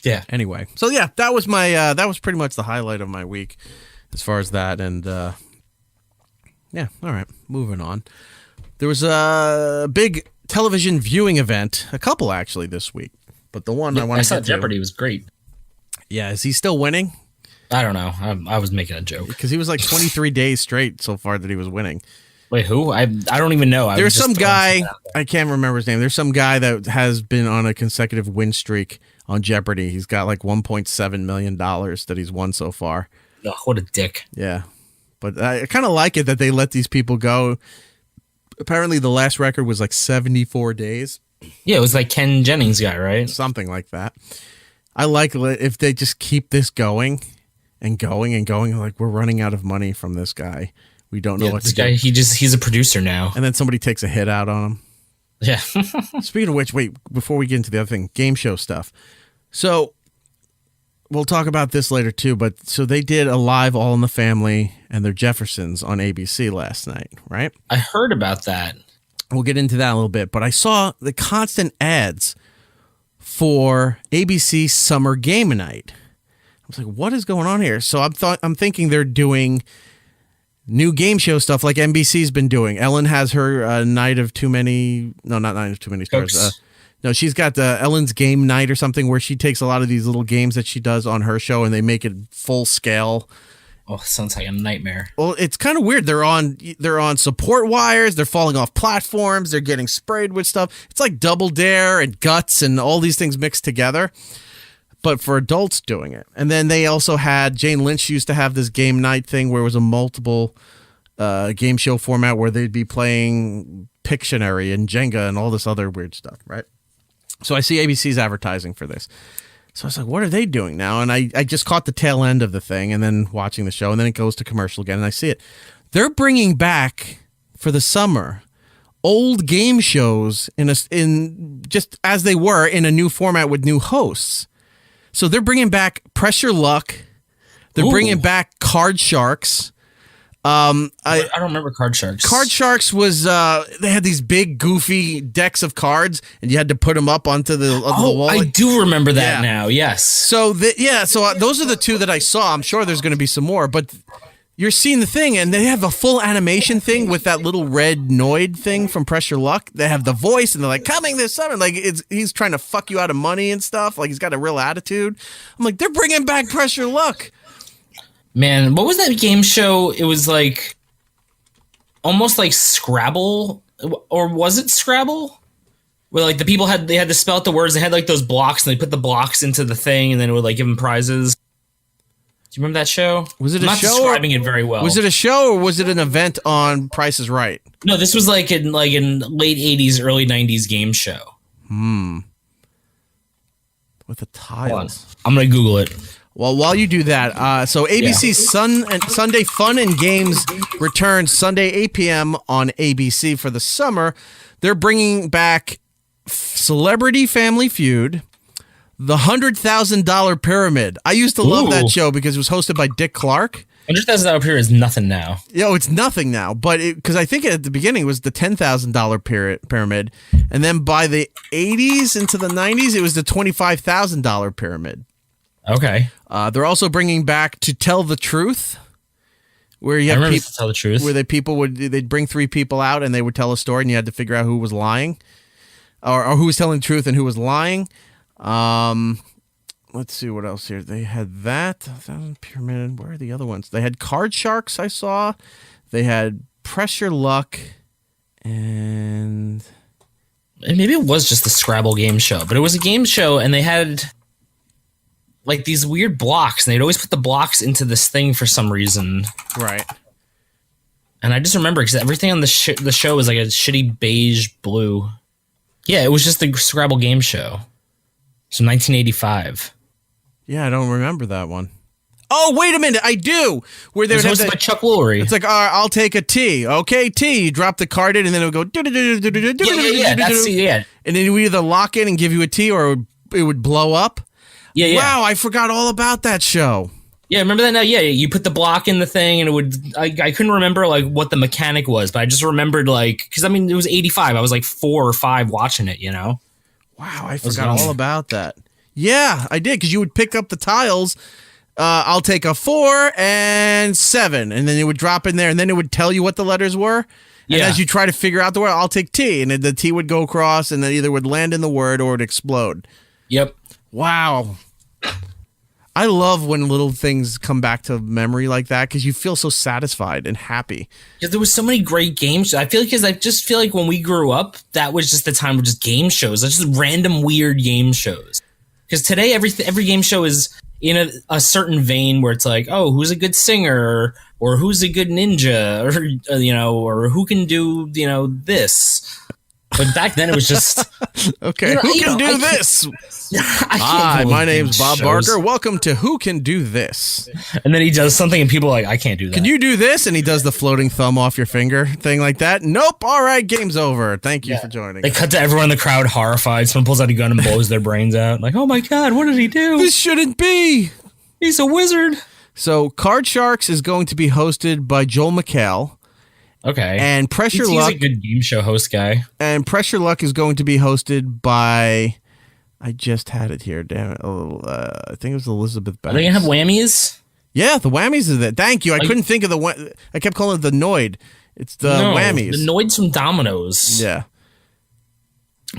Yeah. Anyway. So, yeah, that was that was pretty much the highlight of my week as far as that. And, yeah, all right. Moving on. There was a big television viewing event, a couple actually this week. But the one I want to saw Jeopardy was great. Yeah. Is he still winning? I don't know. I was making a joke. Because he was like 23 days straight so far that he was winning. Wait, who? I don't even know. There's some guy, I can't remember his name. There's some guy that has been on a consecutive win streak on Jeopardy. He's got like $1.7 million that he's won so far. Oh, what a dick. Yeah. But I kind of like it that they let these people go. Apparently the last record was like 74 days. Yeah, it was like Ken Jennings' guy, right? Something like that. I like if they just keep this going and going and going. Like, we're running out of money from this guy. We don't know what this to guy, do. He's a producer now. And then somebody takes a hit out on him. Yeah. Speaking of which, wait, before we get into the other thing, game show stuff. So we'll talk about this later too, but so they did a live All in the Family and their Jeffersons on ABC last night, right? I heard about that. We'll get into that a little bit, but I saw the constant ads for ABC Summer Game Night. I was like, what is going on here? So I'm thinking they're doing new game show stuff like NBC's been doing. Ellen has her Night of Too Many... No, not Night of Too Many Stars. No, she's got Ellen's Game Night or something where she takes a lot of these little games that she does on her show and they make it full scale. Oh, sounds like a nightmare. Well, it's kind of weird. They're on support wires. They're falling off platforms. They're getting sprayed with stuff. It's like Double Dare and Guts and all these things mixed together, but for adults doing it. And then they also had Jane Lynch used to have this game night thing where it was a multiple game show format where they'd be playing Pictionary and Jenga and all this other weird stuff, right? So I see ABC's advertising for this. So I was like, what are they doing now? And I just caught the tail end of the thing and then watching the show, and then it goes to commercial again, and I see it. They're bringing back for the summer old game shows in just as they were in a new format with new hosts. So they're bringing back Pressure Luck. They're bringing back Card Sharks. I don't remember Card Sharks. Card Sharks was they had these big goofy decks of cards, and you had to put them up onto the wall. I do remember that now. Yes. So those are the two that I saw. I'm sure there's going to be some more, but you're seeing the thing, and they have a full animation thing with that little red Noid thing from Pressure Luck. They have the voice, and they're like, coming this summer. Like he's trying to fuck you out of money and stuff. Like he's got a real attitude. I'm like, they're bringing back Pressure Luck. Man, what was that game show? It was like almost like Scrabble, or was it Scrabble? Where like the people had to spell out the words. They had like those blocks, and they put the blocks into the thing, and then it would like give them prizes. Do you remember that show? Was it I'm a not show? describing it very well. Was it a show, or was it an event on Price is Right? No, this was like in late 80s, early 90s game show. With the tiles. I'm gonna Google it. Well, while you do that, so ABC's Sunday Fun and Games returns Sunday 8 p.m. on ABC for the summer. They're bringing back Celebrity Family Feud, The $100,000 Pyramid. I used to love that show because it was hosted by Dick Clark. $100,000 pyramid is nothing now. It's nothing now, but because I think at the beginning it was the $10,000 pyramid, and then by the 80s into the 90s it was the $25,000 pyramid. Okay. They're also bringing back To Tell the Truth, where you have people to tell the truth, where they'd bring three people out and they would tell a story, and you had to figure out who was lying, or who was telling the truth and who was lying. Let's see what else here. They had that pyramid. Where are the other ones? They had Card Sharks. I saw. They had Pressure Luck, and maybe it was just the Scrabble game show, but it was a game show, and they had like these weird blocks, and they'd always put the blocks into this thing for some reason. Right. And I just remember because everything on the show was like a shitty beige blue. Yeah, it was just the Scrabble game show. So 1985. Yeah, I don't remember that one. Oh, wait a minute. I do. Where they It was would have hosted by Chuck Lorre. It's like, all right, I'll take a T. Okay, T. You drop the card in, and then it would go. Yeah. That's yeah. And then it would either lock in and give you a T, or it would blow up. Yeah. Wow, I forgot all about that show. Yeah, remember that now? Yeah, you put the block in the thing, and it would. I couldn't remember like what the mechanic was, but I just remembered like because I mean it was 85. I was like 4 or 5 watching it. You know. Wow, I forgot all about that. Yeah, I did because you would pick up the tiles. I'll take a 4 and 7, and then it would drop in there, and then it would tell you what the letters were. And as you try to figure out the word, I'll take T, and then the T would go across, and then either would land in the word or it would explode. Yep. Wow. I love when little things come back to memory like that because you feel so satisfied and happy. Because there was so many great games. I just feel like when we grew up, that was just the time of just game shows. That's just random weird game shows. Because today, every game show is in a certain vein where it's like, oh, who's a good singer, or who's a good ninja, or who can do this. But back then it was just okay. Who can do this? Hi, my name's Bob Barker. Welcome to Who Can Do This. And then he does something, and people are like, I can't do that. Can you do this? And he does the floating thumb off your finger thing like that. Nope. All right, game's over. Thank you for joining. They cut to everyone in the crowd horrified. Someone pulls out a gun and blows their brains out. Like, oh my god, what did he do? This shouldn't be. He's a wizard. So Card Sharks is going to be hosted by Joel McHale. Okay. And Pressure Luck. He's a good game show host guy. And Pressure Luck is going to be hosted by. I just had it here. Damn it. I think it was Elizabeth Banks. Are they going to have whammies? Yeah, the whammies are there. Thank you. I couldn't think of I kept calling it the Noid. It's the whammies. The Noid's from Domino's. Yeah.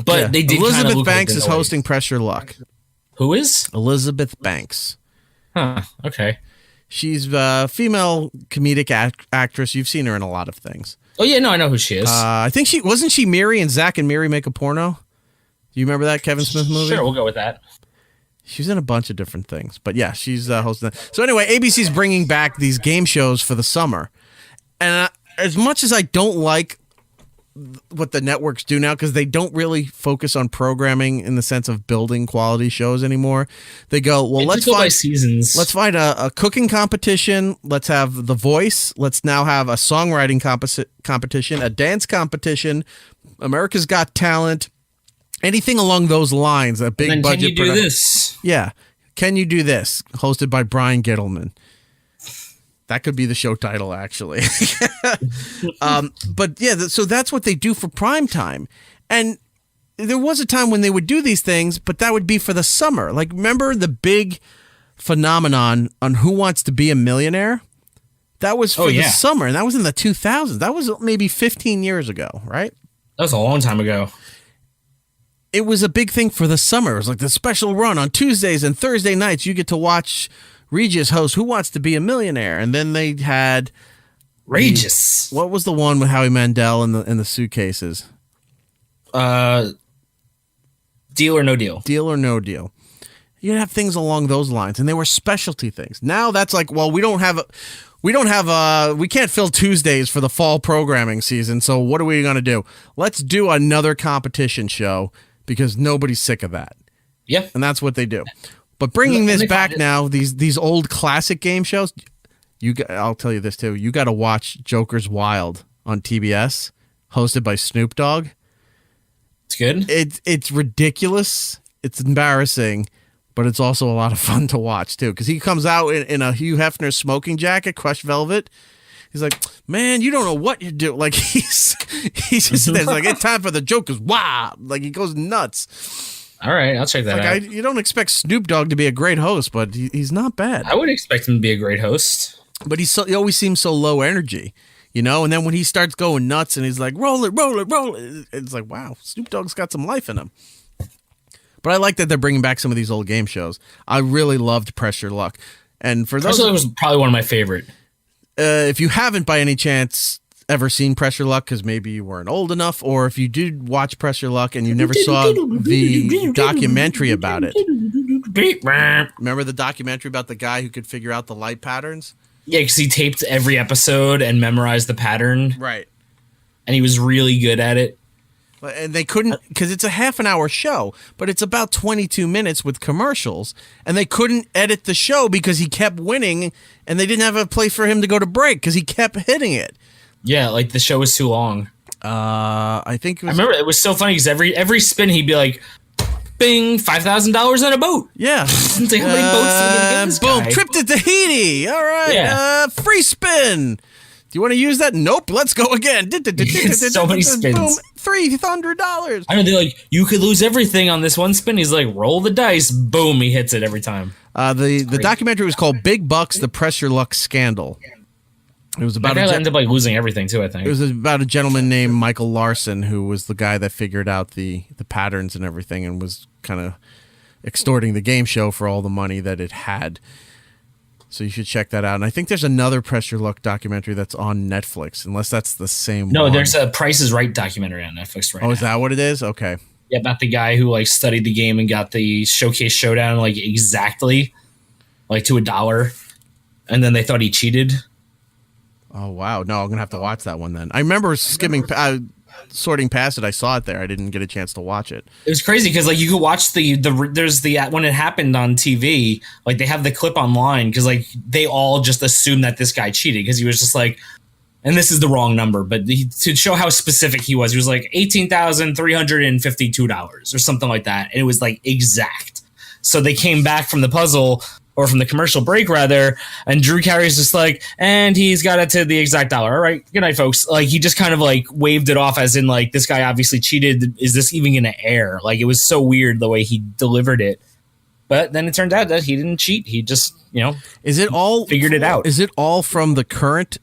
But they did Elizabeth Banks is hosting Pressure Luck. Who is? Elizabeth Banks. Huh. Okay. She's a female comedic actress. You've seen her in a lot of things. Oh, yeah. No, I know who she is. I think wasn't she Miri in Zack and Miri Make a Porno? Do you remember that Kevin Smith movie? Sure, we'll go with that. She's in a bunch of different things. But yeah, she's hosting that. So anyway, ABC's bringing back these game shows for the summer. And as much as I don't like what the networks do now, because they don't really focus on programming in the sense of building quality shows anymore. They go, well, let's go by seasons. Let's find a cooking competition. Let's have The Voice. Let's now have a songwriting competition, a dance competition, America's Got Talent, anything along those lines. A big budget. Can you do this? Yeah. Can you do this? Hosted by Brian Gittleman. That could be the show title, actually. But yeah, so that's what they do for prime time. And there was a time when they would do these things, but that would be for the summer. Like, remember the big phenomenon on Who Wants to Be a Millionaire? That was for the summer, and that was in the 2000s. That was maybe 15 years ago, right? That was a long time ago. It was a big thing for the summer. It was like the special run on Tuesdays and Thursday nights. You get to watch Regis host Who Wants to Be a Millionaire, and then they had Regis. What was the one with Howie Mandel in the suitcases? Deal or No Deal. Deal or No Deal. You'd have things along those lines, and they were specialty things. Now that's like, well, we can't fill Tuesdays for the fall programming season. So what are we going to do? Let's do another competition show because nobody's sick of that. Yep. And that's what they do. But bringing this back now, these old classic game shows, I'll tell you this too. You got to watch Joker's Wild on TBS, hosted by Snoop Dogg. It's good. It's ridiculous. It's embarrassing, but it's also a lot of fun to watch too. Because he comes out in a Hugh Hefner smoking jacket, crushed velvet. He's like, man, you don't know what you do. Like he's just there's like, it's time for the Joker's Wild. Like he goes nuts. All right, I'll check that out. You don't expect Snoop Dogg to be a great host, but he's not bad. I would expect him to be a great host. But he always seems so low energy, you know? And then when he starts going nuts and he's like, roll it, roll it, roll it. It's like, wow, Snoop Dogg's got some life in him. But I like that they're bringing back some of these old game shows. I really loved Pressure Luck. And for those... Pressure Luck was probably one of my favorite. If you haven't by any chance ever seen Pressure Luck, because maybe you weren't old enough, or if you did watch Pressure Luck and you never saw the documentary about it. Remember the documentary about the guy who could figure out the light patterns? Yeah, because he taped every episode and memorized the pattern. Right. And he was really good at it. And they couldn't, because it's a half an hour show, but it's about 22 minutes with commercials, and they couldn't edit the show because he kept winning, and they didn't have a place for him to go to break because he kept hitting it. Yeah, like the show was too long. I think I remember it was so funny because every spin he'd be like, "Bing, $5,000 on a boat." Yeah, it's like, how many boats are we gonna get this boom, guy? trip to Tahiti. All right, Yeah. Free spin. Do you want to use that? Nope. Let's go again. So many spins. Boom, $300. I know, they're like, you could lose everything on this one spin. He's like, roll the dice. Boom, he hits it every time. The documentary was called Big Bucks: The Press Your Luck Scandal. It was about that guy ended up like losing everything too, I think. It was about a gentleman named Michael Larson who was the guy that figured out the patterns and everything and was kind of extorting the game show for all the money that it had. So you should check that out. And I think there's another Press Your Luck documentary that's on Netflix, unless that's the same one. No, there's a Price is Right documentary on Netflix right now. Oh, is that what it is? Okay. Yeah, about the guy who like studied the game and got the Showcase Showdown like exactly like to $1, and then they thought he cheated. Oh, wow. No, I'm going to have to watch that one then. I remember sorting past it. I saw it there. I didn't get a chance to watch it. It was crazy because like you could watch there's the when it happened on TV, like they have the clip online because like they all just assumed that this guy cheated because he was just like, and this is the wrong number, but to show how specific he was like $18,352 or something like that, and it was like exact. So they came back from the puzzle. Or from the commercial break, rather, and Drew Carey's just like, and he's got it to the exact dollar. All right, good night, folks. Like, he just kind of, like, waved it off as in, like, this guy obviously cheated. Is this even going to air? Like, it was so weird the way he delivered it. But then it turned out that he didn't cheat. He just, figured it out. Is it all from the current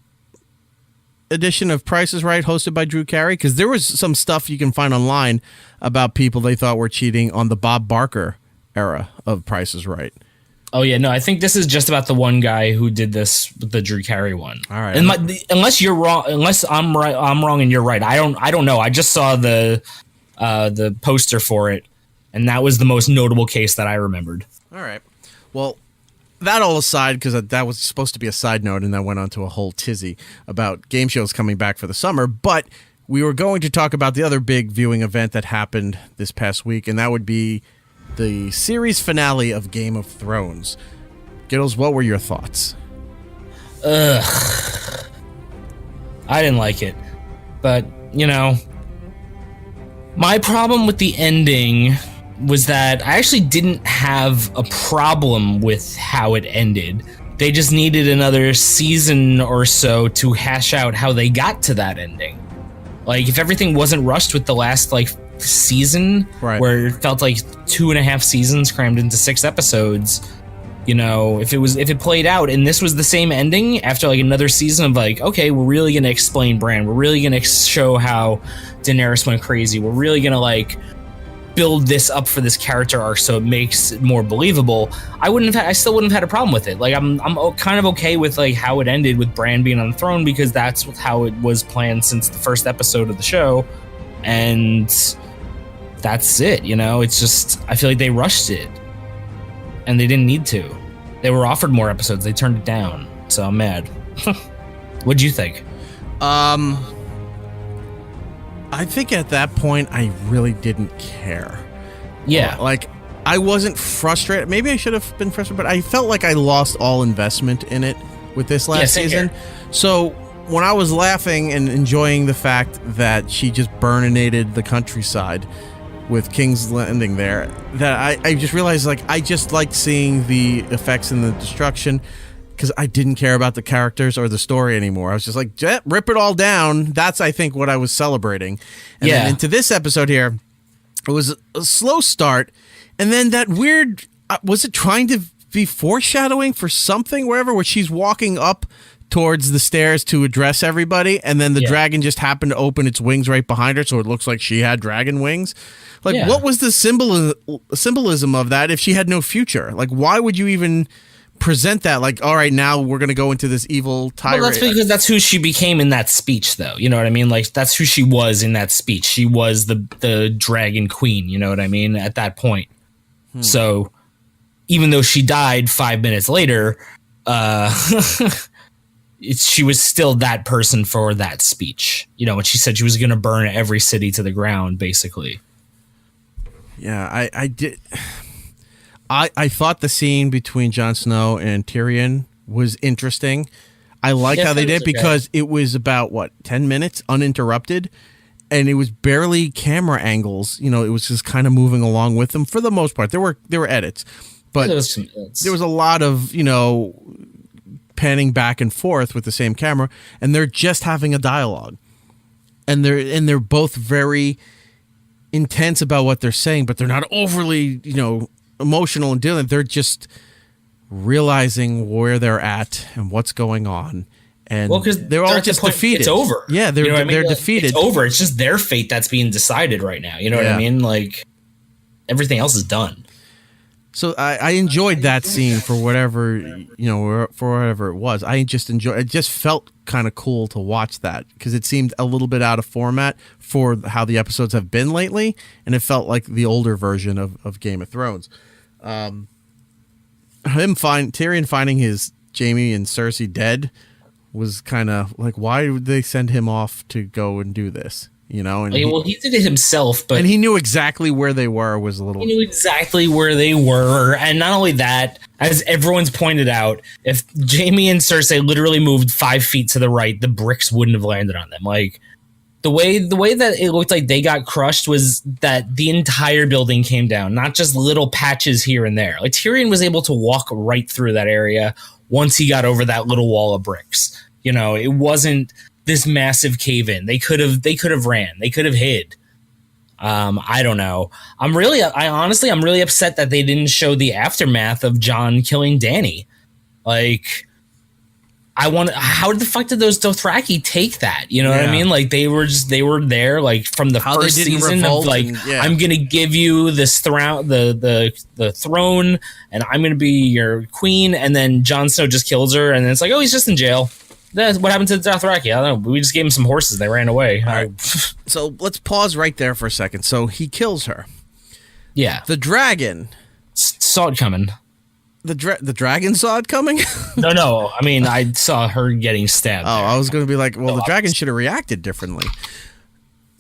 edition of Price is Right hosted by Drew Carey? Because there was some stuff you can find online about people they thought were cheating on the Bob Barker era of Price is Right. Oh yeah, no, I think this is just about the one guy who did this, the Drew Carey one. All right. And unless you're wrong, unless I'm right, I'm wrong and you're right. I don't know. I just saw the poster for it, and that was the most notable case that I remembered. All right. Well, that all aside, because that was supposed to be a side note, and that went on to a whole tizzy about game shows coming back for the summer. But we were going to talk about the other big viewing event that happened this past week, and that would be the series finale of Game of Thrones. Gittles, what were your thoughts? I didn't like it. But, my problem with the ending was that I actually didn't have a problem with how it ended. They just needed another season or so to hash out how they got to that ending. Like, if everything wasn't rushed with the last, season, right, where it felt like 2.5 seasons crammed into 6 episodes, if it played out and this was the same ending after another season of okay, we're really gonna explain Bran, we're really gonna show how Daenerys went crazy, we're really gonna build this up for this character arc so it makes it more believable, I still wouldn't have had a problem with it. I'm kind of okay with how it ended with Bran being on the throne because that's how it was planned since the first episode of the show, and that's it. It's just, I feel like they rushed it and they didn't need to. They were offered more episodes, they turned it down, so I'm mad. What'd you think? I think at that point I really didn't care. Yeah. I wasn't frustrated. Maybe I should have been frustrated, but I felt like I lost all investment in it with this last season. So when I was laughing and enjoying the fact that she just burninated the countryside with King's Landing there, that I just realized I just liked seeing the effects and the destruction because I didn't care about the characters or the story anymore. I was just rip it all down. That's, I think, what I was celebrating. And then into this episode here, it was a slow start, and then that weird, was it trying to be foreshadowing for something, where she's walking up towards the stairs to address everybody, and then the dragon just happened to open its wings right behind her, so it looks like she had dragon wings. What was the symbolism of that if she had no future? Why would you even present that? All right, now we're going to go into this evil tyrant. Well, that's because that's who she became in that speech, though. You know what I mean? That's who she was in that speech. She was the dragon queen, you know what I mean, at that point. So even though she died 5 minutes later, she was still that person for that speech. You know, when she said she was going to burn every city to the ground, basically. Yeah, I did. I thought the scene between Jon Snow and Tyrion was interesting. I liked how they did it because it was about 10 minutes uninterrupted, and it was barely camera angles. You know, it was just kind of moving along with them for the most part. There were edits, but there was a lot of, you know, panning back and forth with the same camera, and they're just having a dialogue, and they're both very intense about what they're saying, but they're not overly, you know, emotional and dealing. They're just realizing where they're at and what's going on, and they're all just defeated. It's over. Yeah, they're defeated. It's over. It's just their fate that's being decided right now. You know what I mean? Like, everything else is done. So I enjoyed that scene for whatever, you know, for whatever it was. I just enjoyed. It just felt kind of cool to watch that because it seemed a little bit out of format for how the episodes have been lately, and it felt like the older version of Game of Thrones. Tyrion finding his Jaime and Cersei dead was kind of like, why would they send him off to go and do this? You know, and he did it himself, but he knew exactly where they were. He knew exactly where they were, and not only that, as everyone's pointed out, if Jaime and Cersei literally moved 5 feet to the right, the bricks wouldn't have landed on them. Like the way that it looked like they got crushed was that the entire building came down, not just little patches here and there. Like Tyrion was able to walk right through that area once he got over that little wall of bricks. You know, it wasn't this massive cave in. They could have ran. They could have hid. I don't know. I'm really upset that they didn't show the aftermath of Jon killing Dany. Like, how the fuck did those Dothraki take that? You know what I mean? Like, they were there, like, from the first season of, like, I'm gonna give you this throne, the throne, and I'm gonna be your queen, and then Jon Snow just kills her, and then it's like, oh, he's just in jail. That's what happened to the Dothraki. I don't know. We just gave him some horses. They ran away. All right. So let's pause right there for a second. So he kills her. Yeah. The dragon saw it coming. The dragon saw it coming? No. I mean, I saw her getting stabbed. Oh, I was going to be like, well, the dragon should have reacted differently.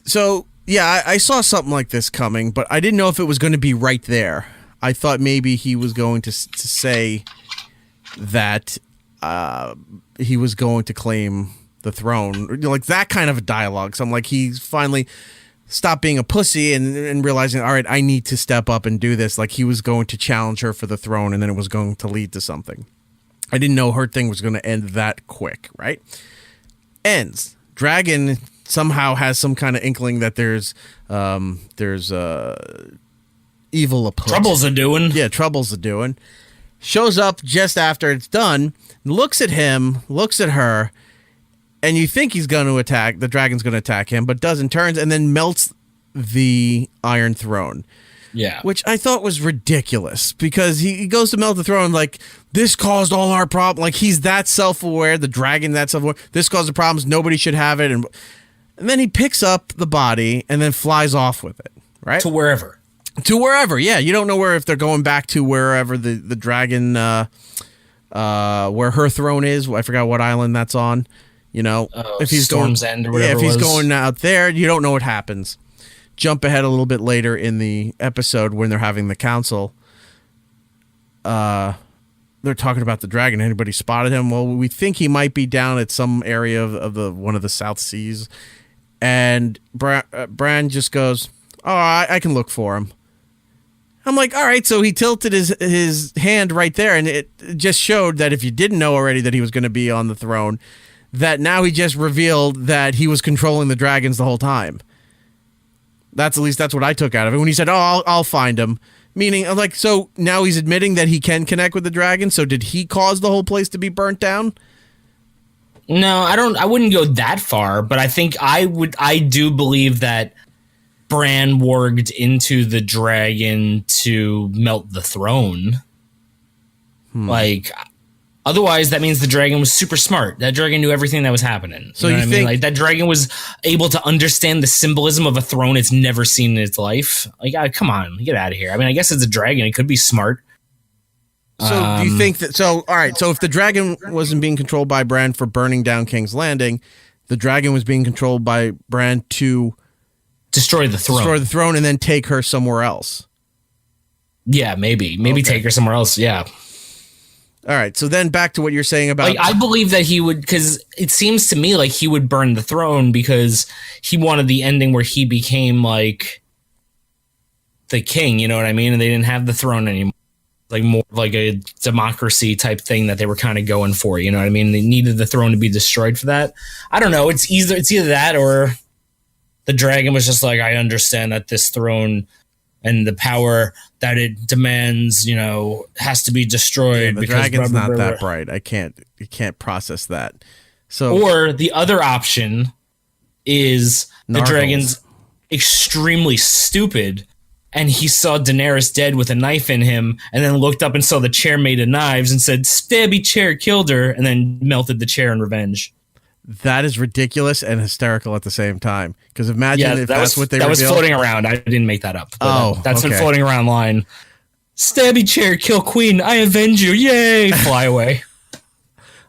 So, yeah, I saw something like this coming, but I didn't know if it was going to be right there. I thought maybe he was going to say that he was going to claim the throne, like that kind of a dialogue. So I'm like, he's finally stopped being a pussy and realizing, all right, I need to step up and do this. Like he was going to challenge her for the throne, and then it was going to lead to something. I didn't know her thing was going to end that quick, right? Ends. Dragon somehow has some kind of inkling that there's evil afoot. Troubles are doing. Yeah, troubles are doing. Shows up just after it's done, looks at him, looks at her, and you think he's going to attack, the dragon's going to attack him, but doesn't, turns, and then melts the Iron Throne. Yeah. Which I thought was ridiculous, because he goes to melt the throne like, this caused all our problems. Like, he's that self-aware, the dragon that self-aware, this caused the problems, nobody should have it. And then he picks up the body and then flies off with it, right? To wherever. To wherever, yeah. You don't know if they're going back to wherever the dragon, where her throne is. I forgot what island that's on. You know, if he's Storm's End or whatever. Yeah, if he's going out there, you don't know what happens. Jump ahead a little bit later in the episode when they're having the council. They're talking about the dragon. Anybody spotted him? Well, we think he might be down at some area of the one of the South Seas. And Bran just goes, "Oh, I can look for him." I'm like, all right, so he tilted his hand right there, and it just showed that if you didn't know already that he was going to be on the throne, that now he just revealed that he was controlling the dragons the whole time. That's what I took out of it when he said, "Oh, I'll find him." Meaning, I'm like, so now he's admitting that he can connect with the dragon. So did he cause the whole place to be burnt down? No, I wouldn't go that far, but I think I do believe that Bran warged into the dragon to melt the throne. Like, otherwise, that means the dragon was super smart. That dragon knew everything that was happening. So you know you what think I mean? Like, that dragon was able to understand the symbolism of a throne it's never seen in its life. Like, come on, get out of here. I mean, I guess it's a dragon. It could be smart. So do you think that? So all right. So if the dragon wasn't being controlled by Bran for burning down King's Landing, the dragon was being controlled by Bran to destroy the throne, and then take her somewhere else. Yeah, maybe take her somewhere else. Yeah. All right. So then back to what you're saying about. Like, I believe that he would, because it seems to me like he would burn the throne because he wanted the ending where he became like the king. You know what I mean? And they didn't have the throne anymore. Like more like a democracy type thing that they were kind of going for, you know what I mean? They needed the throne to be destroyed for that. I don't know. It's either that or the dragon was just like, I understand that this throne and the power that it demands, you know, has to be destroyed. The dragon's not that bright. You can't process that. So, or the other option is the dragon's extremely stupid. And he saw Daenerys dead with a knife in him, and then looked up and saw the chair made of knives and said, "Stabby chair killed her," and then melted the chair in revenge. That is ridiculous and hysterical at the same time. Because imagine if that's what they that revealed. was floating around. I didn't make that up. That's okay. been floating around line. Stabby chair, kill queen. I avenge you. Yay! Fly away.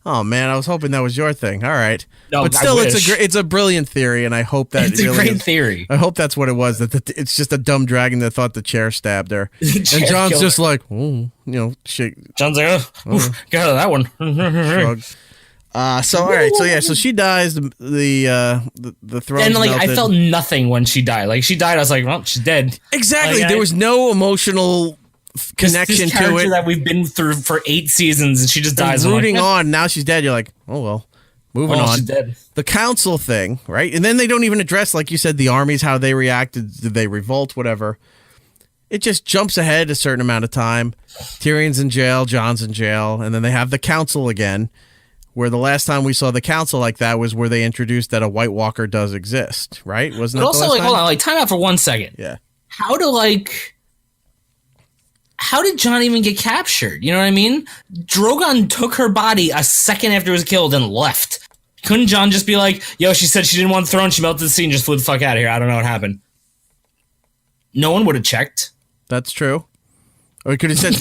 Oh man, I was hoping that was your thing. All right, no, but still, it's a brilliant theory, and I hope that it's a great theory. I hope that's what it was. That it's just a dumb dragon that thought the chair stabbed her, and John's just like, shit. John's like, get out of that one. So all right, so she dies. The throne. And like, melted. I felt nothing when she died. Like she died, I was like, well, she's dead. Exactly. There was no emotional connection this to it that we've been through for 8 seasons, and she just dies. Rooting on. Now she's dead. You're like, oh well. Moving on. She's dead. The council thing, right? And then they don't even address, like you said, the armies, how they reacted. Did they revolt? Whatever. It just jumps ahead a certain amount of time. Tyrion's in jail. Jon's in jail. And then they have the council again, where the last time we saw the council like that was where they introduced that a White Walker does exist, right? Wasn't it? But also, like, hold on, like, time out for 1 second. Yeah. How did Jon even get captured? You know what I mean? Drogon took her body a second after it was killed and left. Couldn't Jon just be like, yo, she said she didn't want the throne, she melted the sea and just flew the fuck out of here. I don't know what happened. No one would have checked. That's true. Or he could have said,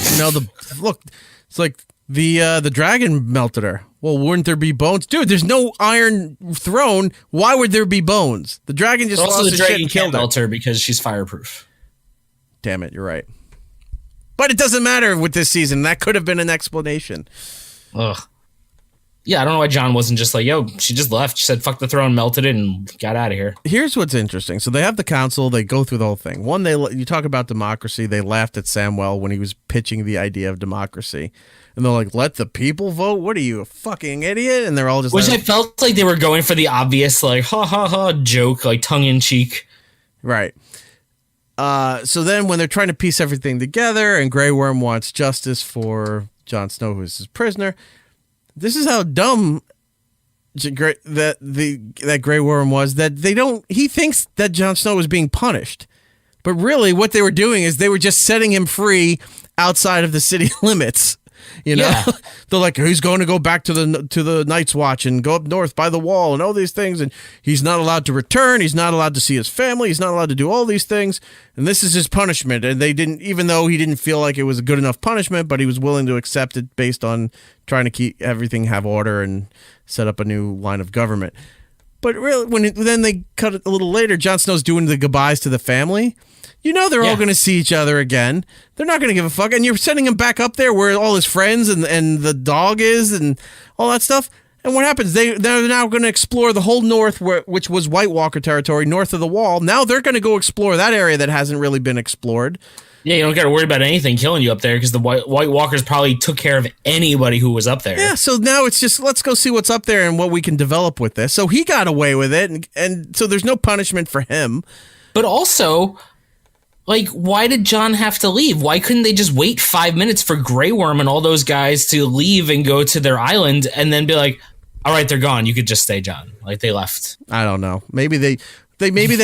look, it's like the dragon melted her. Well, wouldn't there be bones? Dude, there's no iron throne. Why would there be bones? The dragon just lost his shit and killed her. Melt her because she's fireproof. Damn it, you're right. But it doesn't matter with this season. That could have been an explanation. Ugh. Yeah, I don't know why Jon wasn't just like, yo, she just left. She said, fuck the throne, melted it, and got out of here. Here's what's interesting. So they have the council. They go through the whole thing. One, you talk about democracy. They laughed at Samwell when he was pitching the idea of democracy. And they're like, let the people vote? What are you, a fucking idiot? And they're all just I felt like they were going for the obvious, like, ha, ha, ha, joke, like, tongue-in-cheek. Right. So then when they're trying to piece everything together and Grey Worm wants justice for Jon Snow, who's his prisoner, this is how dumb that Grey Worm was, that he thinks that Jon Snow was being punished. But really what they were doing is they were just setting him free outside of the city limits. You know, yeah. They're like, he's going to go back to the Night's Watch and go up north by the wall and all these things. And he's not allowed to return. He's not allowed to see his family. He's not allowed to do all these things. And this is his punishment. And they didn't, even though he didn't feel like it was a good enough punishment, but he was willing to accept it based on trying to keep everything, have order and set up a new line of government. But really, then they cut it a little later, Jon Snow's doing the goodbyes to the family. You know they're all going to see each other again. They're not going to give a fuck. And you're sending him back up there where all his friends and the dog is and all that stuff. And what happens? They're now going to explore the whole north, which was White Walker territory, north of the wall. Now they're going to go explore that area that hasn't really been explored. Yeah, you don't got to worry about anything killing you up there because the White Walkers probably took care of anybody who was up there. Yeah, so now it's just, let's go see what's up there and what we can develop with this. So he got away with it, and so there's no punishment for him. But also, like, why did Jon have to leave? Why couldn't they just wait 5 minutes for Grey Worm and all those guys to leave and go to their island and then be like, all right, they're gone. You could just stay, Jon. Like, they left. I don't know. Maybe they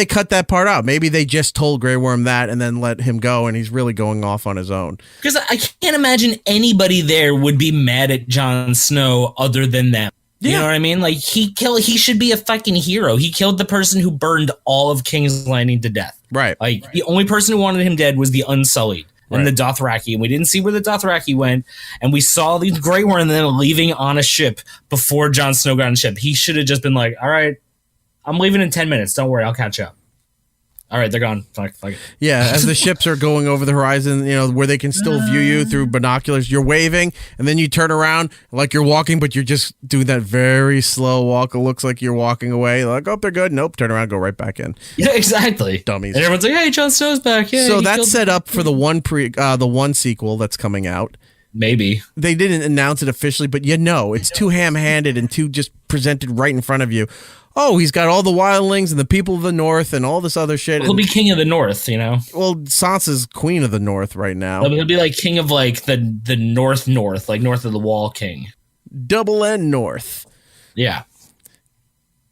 cut that part out. Maybe they just told Grey Worm that and then let him go, and he's really going off on his own. Because I can't imagine anybody there would be mad at Jon Snow other than them. You know what I mean? Like, he should be a fucking hero. He killed the person who burned all of King's Landing to death. Right. Like, the only person who wanted him dead was the Unsullied. and the Dothraki, and we didn't see where the Dothraki went, and we saw these Grey Worm and then leaving on a ship before Jon Snow got on a ship. He should have just been like, all right, I'm leaving in 10 minutes. Don't worry, I'll catch up. All right, they're gone. Fuck it. Yeah, as the ships are going over the horizon, where they can still view you through binoculars, you're waving, and then you turn around like you're walking, but you're just doing that very slow walk. It looks like you're walking away. Like, oh, they're good. Nope, turn around, go right back in. Yeah, exactly. Dummies. And everyone's like, hey, Jon Snow's back. Yeah, so that's set up for the one sequel that's coming out. Maybe. They didn't announce it officially, but it's too ham-handed and too just presented right in front of you. Oh, he's got all the wildlings and the people of the North and all this other shit. He'll be king of the North, Well, Sansa's queen of the North right now. He'll be like king of like the North, like north of the Wall king. Double N North. Yeah.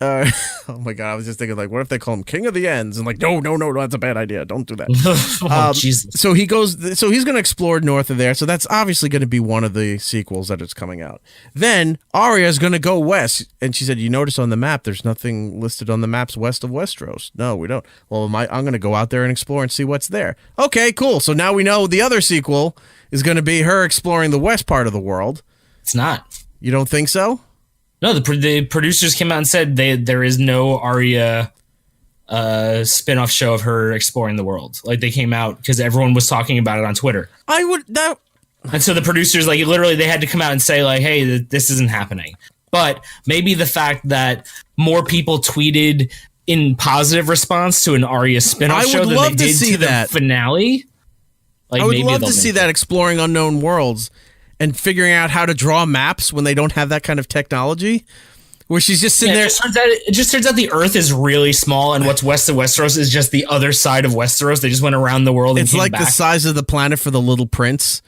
Oh my God! I was just thinking, like, what if they call him King of the Ends? And like, no, that's a bad idea. Don't do that. Jesus. So he's going to explore north of there. So that's obviously going to be one of the sequels that is coming out. Then Arya is going to go west, and she said, "You notice on the map, there's nothing listed on the maps west of Westeros." No, we don't. Well, I'm going to go out there and explore and see what's there. Okay, cool. So now we know the other sequel is going to be her exploring the west part of the world. It's not. You don't think so? No, the producers came out and said there is no Arya spin-off show of her exploring the world. Like, they came out because everyone was talking about it on Twitter. And so the producers, like, literally they had to come out and say, like, hey, this isn't happening. But maybe the fact that more people tweeted in positive response to an Arya spin-off show than they did to the finale. Like, I would love to see that, exploring unknown worlds and figuring out how to draw maps when they don't have that kind of technology, where she's just sitting there. It just turns out the Earth is really small, and what's west of Westeros is just the other side of Westeros. They just went around the world and it's like back. The size of the planet for the Little Prince.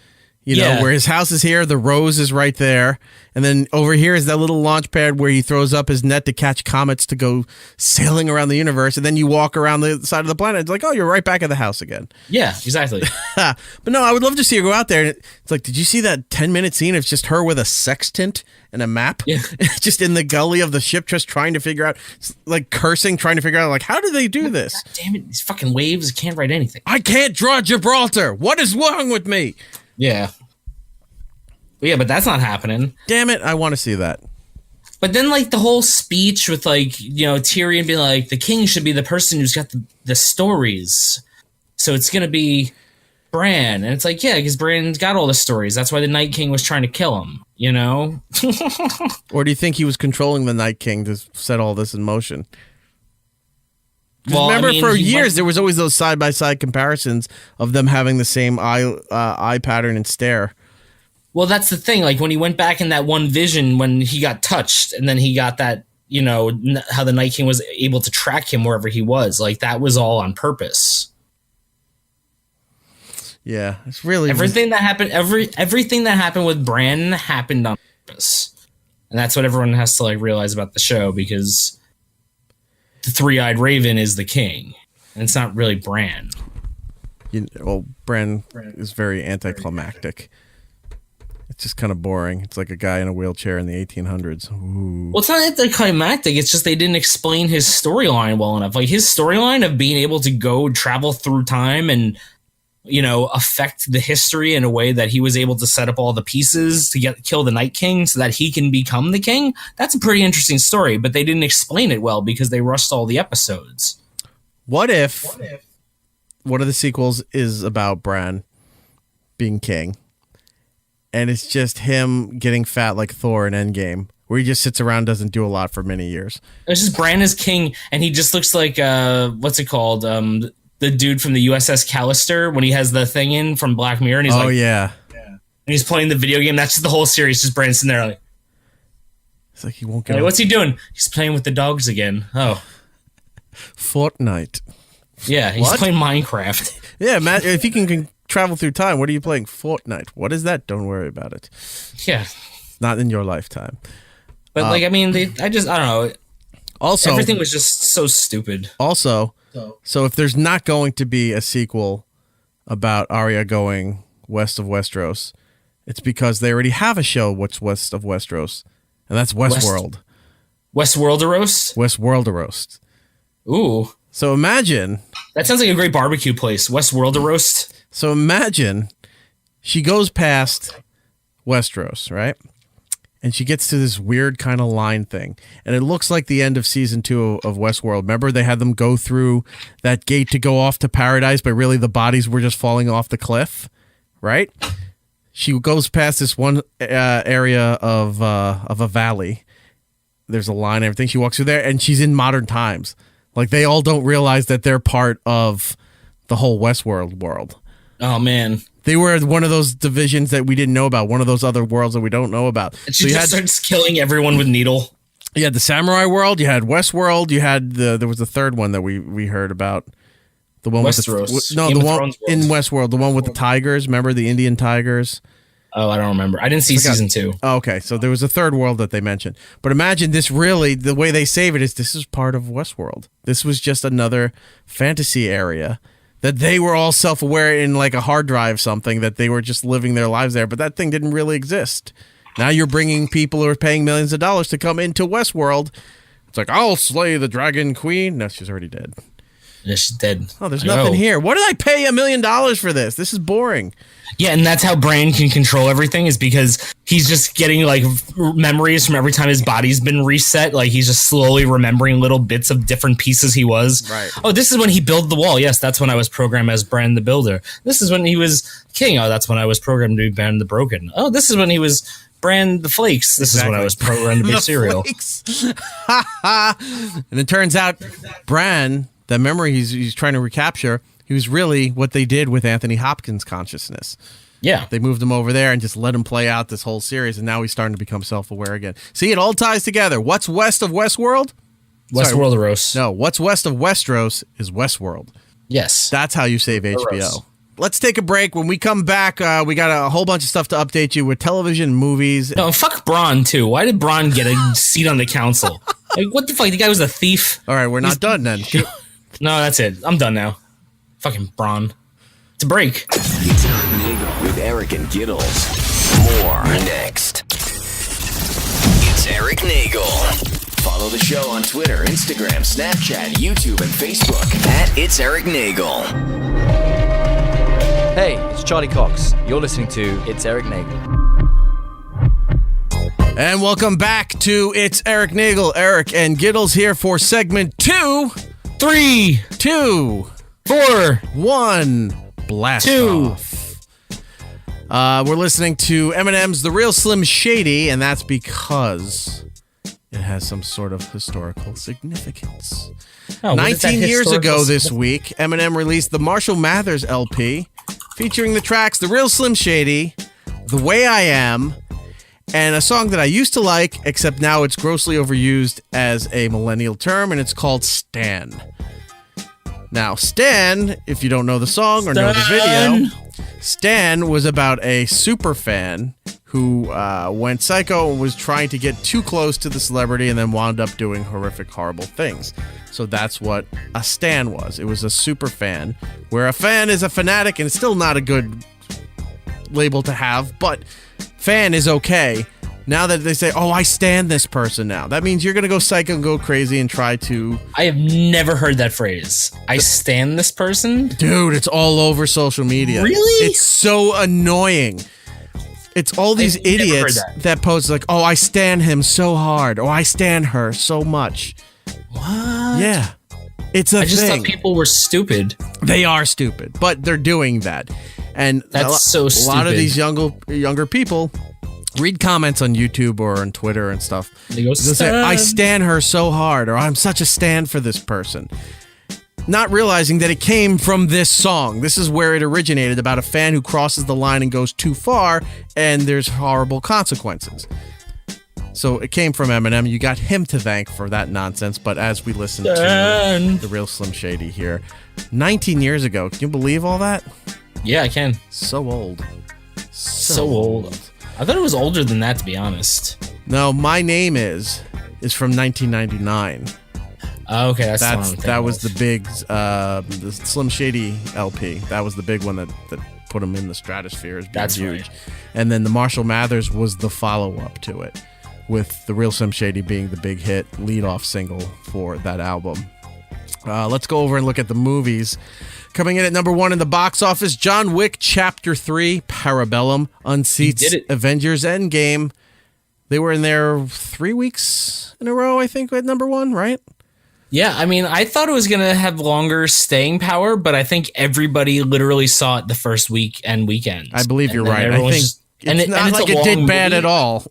Where his house is here, the Rose is right there. And then over here is that little launch pad where he throws up his net to catch comets to go sailing around the universe. And then you walk around the side of the planet. It's like, oh, you're right back at the house again. Yeah, exactly. But no, I would love to see her go out there. It's like, did you see that 10-minute scene of just her with a sextant and a map? Yeah. Just in the gully of the ship, just trying to figure out, like cursing, trying to figure out, like, how do they do this? God damn it, these fucking waves can't write anything. I can't draw Gibraltar. What is wrong with me? Yeah. But that's not happening. Damn it, I want to see that. But then, like, the whole speech with, like, Tyrion being like, the king should be the person who's got the stories. So it's going to be Bran. And it's like, yeah, because Bran's got all the stories. That's why the Night King was trying to kill him, Or do you think he was controlling the Night King to set all this in motion? Well, remember, for years, there was always those side-by-side comparisons of them having the same eye pattern and stare. Well, that's the thing. Like, when he went back in that one vision when he got touched, and then he got that, how the Night King was able to track him wherever he was. Like, that was all on purpose. Yeah, it's really everything that happened. Everything that happened with Bran happened on purpose, and that's what everyone has to realize about the show, because the three-eyed raven is the king, and it's not really Bran. Bran is very anticlimactic. It's just kind of boring. It's like a guy in a wheelchair in the 1800s. Ooh. Well, it's not anticlimactic. It's just they didn't explain his storyline well enough. Like, his storyline of being able to go travel through time and, affect the history in a way that he was able to set up all the pieces to kill the Night King so that he can become the king. That's a pretty interesting story, but they didn't explain it well because they rushed all the episodes. What if one of the sequels is about Bran being king? And it's just him getting fat like Thor in Endgame, where he just sits around, doesn't do a lot for many years. It's just Bran is king, and he just looks like, what's it called? The dude from the USS Callister when he has the thing in from Black Mirror. And he's yeah. And he's playing the video game. That's just the whole series, just Bran sitting there like. It's like he won't get what's he doing? He's playing with the dogs again. Oh. Fortnite. Yeah, he's playing Minecraft. Yeah, Matt, if you can travel through time, what are you playing? Fortnite. What is that? Don't worry about it. Yeah. Not in your lifetime. But I don't know. Also, everything was just so stupid. Also, so if there's not going to be a sequel about Arya going west of Westeros, it's because they already have a show what's west of Westeros, and that's Westworld. Westworld-a-roast? Westworld-a-roast. Ooh. So imagine. That sounds like a great barbecue place. Westworld roast. So imagine she goes past Westeros, right? And she gets to this weird kind of line thing. And it looks like the end of season 2 of Westworld. Remember, they had them go through that gate to go off to paradise, but really the bodies were just falling off the cliff, right? She goes past this one area of a valley. There's a line and everything. She walks through there, and she's in modern times. Like, they all don't realize that they're part of the whole Westworld world. Oh, man. They were one of those divisions that we didn't know about, one of those other worlds that we don't know about. And she just starts killing everyone with needle. You had the samurai world, you had Westworld, you had there was the third one that we heard about. The one Westeros. with the one in Westworld, the one with the tigers. Remember the Indian tigers? Oh, I don't remember. I didn't see season 2. Oh, okay, so there was a third world that they mentioned. But imagine this really, the way they save it is this is part of Westworld. This was just another fantasy area that they were all self-aware in like a hard drive something, that they were just living their lives there, but that thing didn't really exist. Now you're bringing people who are paying millions of dollars to come into Westworld. It's like, I'll slay the Dragon Queen. No, she's already dead. Yeah, she's dead. Oh, there's nothing here. What did I pay $1 million for this? This is boring. Yeah, and that's how Bran can control everything, is because he's just getting like memories from every time his body's been reset. Like, he's just slowly remembering little bits of different pieces he was. Right. Oh, this is when he built the wall. Yes, that's when I was programmed as Bran the Builder. This is when he was king. Oh, that's when I was programmed to be Bran the Broken. Oh, this is when he was Bran the Flakes. This is when I was programmed to be cereal. And it turns out Bran, the memory he's trying to recapture, he was really what they did with Anthony Hopkins' consciousness. Yeah. They moved him over there and just let him play out this whole series, and now he's starting to become self-aware again. See, it all ties together. What's west of Westworld? Westworld roast. No, what's west of Westeros is Westworld. Yes. That's how you save HBO. Let's take a break. When we come back, we got a whole bunch of stuff to update you with television, movies. No, fuck Bronn, too. Why did Bronn get a seat on the council? Like, what the fuck? The guy was a thief. All right, we're not done then. No, that's it. I'm done now. Fucking Bronn. It's a break. It's Eric Nagel with Erik and Gittles. More next. It's Eric Nagel. Follow the show on Twitter, Instagram, Snapchat, YouTube, and Facebook at It's Eric Nagel. Hey, it's Charlie Cox. You're listening to It's Eric Nagel. And welcome back to It's Eric Nagel. Erik and Gittles here for segment 2. 3, 2, 4, 1. Blast 2. off. We're listening to Eminem's The Real Slim Shady, and that's because it has some sort of historical significance. 19 years ago this week, Eminem released the Marshall Mathers LP, featuring the tracks The Real Slim Shady, The Way I Am, and a song that I used to like, except now it's grossly overused as a millennial term, and it's called Stan. Now, Stan, if you don't know the song or know the video, Stan was about a super fan who went psycho and was trying to get too close to the celebrity and then wound up doing horrific, horrible things. So that's what a stan was. It was a super fan, where a fan is a fanatic, and it's still not a good label to have, but fan is okay. Now that they say, oh, I stan this person now, that means you're going to go psycho and go crazy and try to... I have never heard that phrase. I stan this person? Dude, it's all over social media. Really? It's so annoying. It's all these idiots that post like, oh, I stan him so hard, or I stan her so much. What? Yeah. It's a thing. I just thought people were stupid. They are stupid, but they're doing that. And that's so stupid. A lot of these younger people read comments on YouTube or on Twitter and stuff. They'll say, I stan her so hard, or I'm such a stan for this person. Not realizing that it came from this song. This is where it originated, about a fan who crosses the line and goes too far, and there's horrible consequences. So it came from Eminem. You got him to thank for that nonsense, but as we listen to The Real Slim Shady here, 19 years ago, can you believe all that? Yeah, I can. So old. So old. I thought it was older than that, to be honest. No, My Name is from 1999. Oh, okay, that was the big the Slim Shady LP. That was the big one that put him in the stratosphere as being huge. Right. And then the Marshall Mathers was the follow-up to it, with The Real Slim Shady being the big hit lead-off single for that album. Let's go over and look at the movies. Coming in at number 1 in the box office, John Wick Chapter 3, Parabellum, unseats Avengers Endgame. They were in there 3 weeks in a row, I think, at number 1, right? Yeah, I mean, I thought it was going to have longer staying power, but I think everybody literally saw it the first week and weekend. I believe you're right. I think it's not like it did bad at all.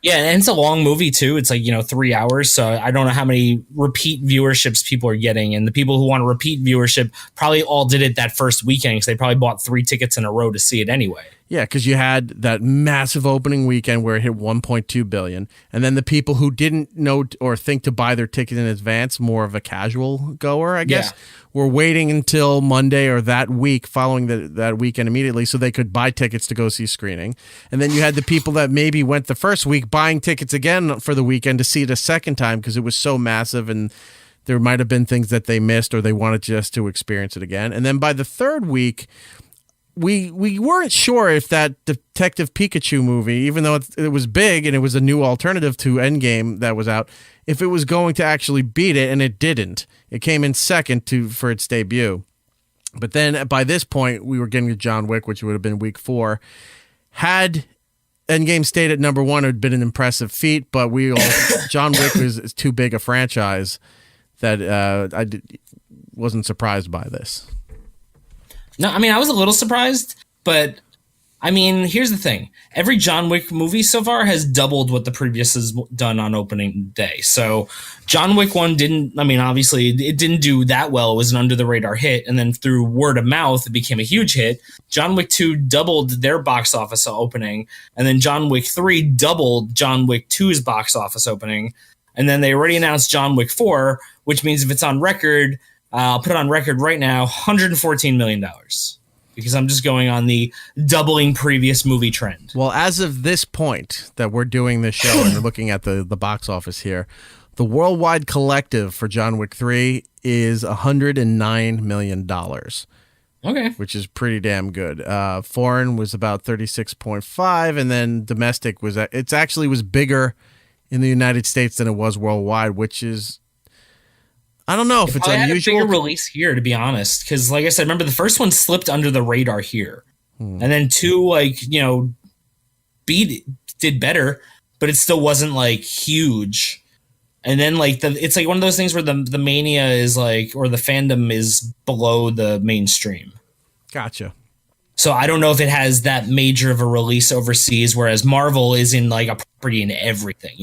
Yeah, and it's a long movie, too. It's like, 3 hours, so I don't know how many repeat viewerships people are getting, and the people who want a repeat viewership probably all did it that first weekend because they probably bought 3 tickets in a row to see it anyway. Yeah, because you had that massive opening weekend where it hit $1.2 billion, and then the people who didn't know or think to buy their ticket in advance, more of a casual goer, I guess, were waiting until Monday or that week following that weekend immediately so they could buy tickets to go see screening. And then you had the people that maybe went the first week buying tickets again for the weekend to see it a second time because it was so massive and there might have been things that they missed or they wanted just to experience it again. And then by the third week, we weren't sure if that Detective Pikachu movie, even though it was big and it was a new alternative to Endgame that was out, if it was going to actually beat it, and it didn't. It came in second for its debut. But then by this point, we were getting to John Wick, which would have been week 4. Had Endgame stayed at number 1, it would have been an impressive feat, but John Wick is too big a franchise that I wasn't surprised by this. No, I mean, I was a little surprised, but I mean, here's the thing. Every John Wick movie so far has doubled what the previous has done on opening day. So John Wick 1 obviously it didn't do that well. It was an under the radar hit. And then through word of mouth, it became a huge hit. John Wick 2 doubled their box office opening. And then John Wick 3 doubled John Wick 2's box office opening. And then they already announced John Wick 4, which means if it's on record, I'll put it on record right now, $114 million. Because I'm just going on the doubling previous movie trend. Well, as of this point that we're doing this show and looking at the box office here, the worldwide collective for John Wick 3 is $109 million. Okay. Which is pretty damn good. Foreign was about 36.5, and then domestic was bigger in the United States than it was worldwide, which is, I don't know if it's unusual. Had a bigger release here, to be honest, because like I said, remember the first one slipped under the radar here, and then 2 did better, but it still wasn't like huge. And then it's like one of those things where the mania is like, or the fandom is below the mainstream. Gotcha. So I don't know if it has that major of a release overseas, whereas Marvel is in like a property in everything,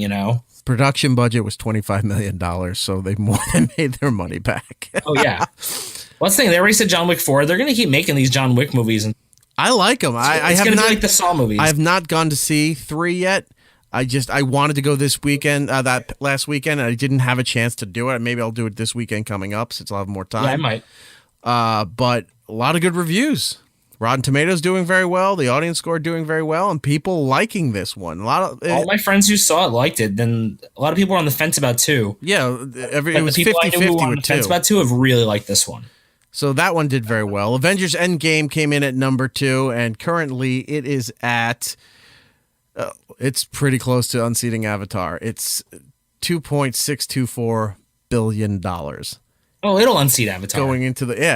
Production budget was $25 million, so they more than made their money back. Oh, yeah. Well, that's the thing. They already said John Wick 4. They're going to keep making these John Wick movies. And I like them. I have not not be like the Saw movies. I have not gone to see 3 yet. I wanted to go this weekend, that last weekend, and I didn't have a chance to do it. Maybe I'll do it this weekend coming up since I'll have more time. Yeah, I might. But a lot of good reviews. Rotten Tomatoes doing very well. The audience score doing very well, and people liking this one. All my friends who saw it liked it. Then a lot of people were on the fence about 2. Yeah, it was 50-50 with 2. Fence about 2 have really liked this one. So that one did very well. Avengers Endgame came in at number 2, and currently it is at. It's pretty close to unseating Avatar. It's $2.624 billion. Oh, it'll unseat Avatar.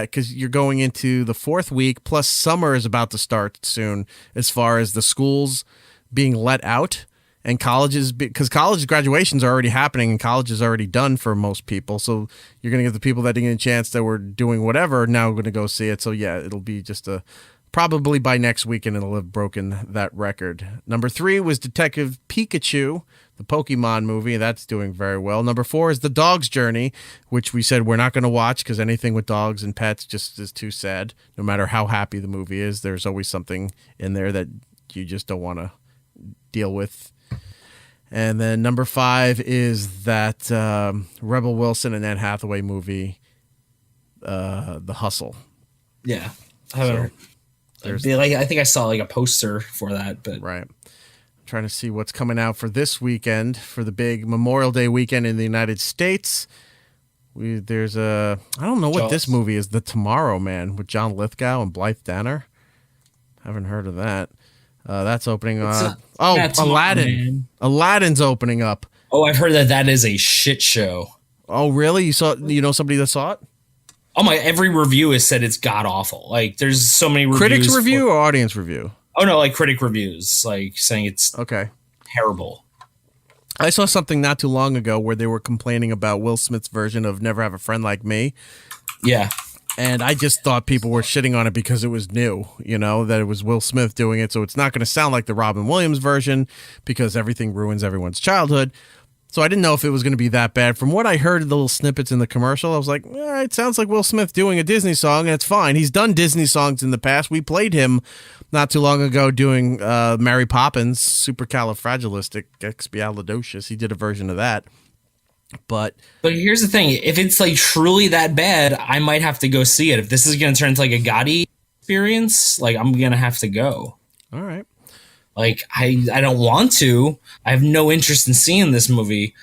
Because you're going into the 4th week, plus summer is about to start soon as far as the schools being let out and colleges, because college graduations are already happening and college is already done for most people. So you're going to get the people that didn't get a chance that were doing whatever now going to go see it. So yeah, it'll be just probably by next weekend it'll have broken that record. Number 3 was Detective Pikachu, the Pokemon movie. That's doing very well. Number 4 is The Dog's Journey, which we said we're not going to watch because anything with dogs and pets just is too sad. No matter how happy the movie is, there's always something in there that you just don't want to deal with. And then number 5 is that Rebel Wilson and Anne Hathaway movie, The Hustle. Yeah. I think I saw a poster for that, but right. I'm trying to see what's coming out for this weekend for the big Memorial Day weekend in the United States. I don't know what this movie is. The Tomorrow Man with John Lithgow and Blythe Danner. Haven't heard of that. That's opening. Aladdin. Aladdin's opening up. Oh, I've heard that is a shit show. Oh, really? You know somebody that saw it? Oh my! Every review has said it's god awful. Like, there's so many reviews. Critics review or audience review? Oh no, like critic reviews, like saying it's okay, terrible. I saw something not too long ago where they were complaining about Will Smith's version of Never Have a Friend Like Me. Yeah. And I just thought people were shitting on it because it was new, that it was Will Smith doing it. So it's not going to sound like the Robin Williams version because everything ruins everyone's childhood. So I didn't know if it was going to be that bad. From what I heard of the little snippets in the commercial, I was like, it sounds like Will Smith doing a Disney song, and it's fine. He's done Disney songs in the past. We played him not too long ago doing Mary Poppins, Supercalifragilisticexpialidocious. He did a version of that. But here's the thing. If it's like truly that bad, I might have to go see it. If this is going to turn into like a Gotti experience, like I'm going to have to go. All right. Like, I don't want to. I have no interest in seeing this movie.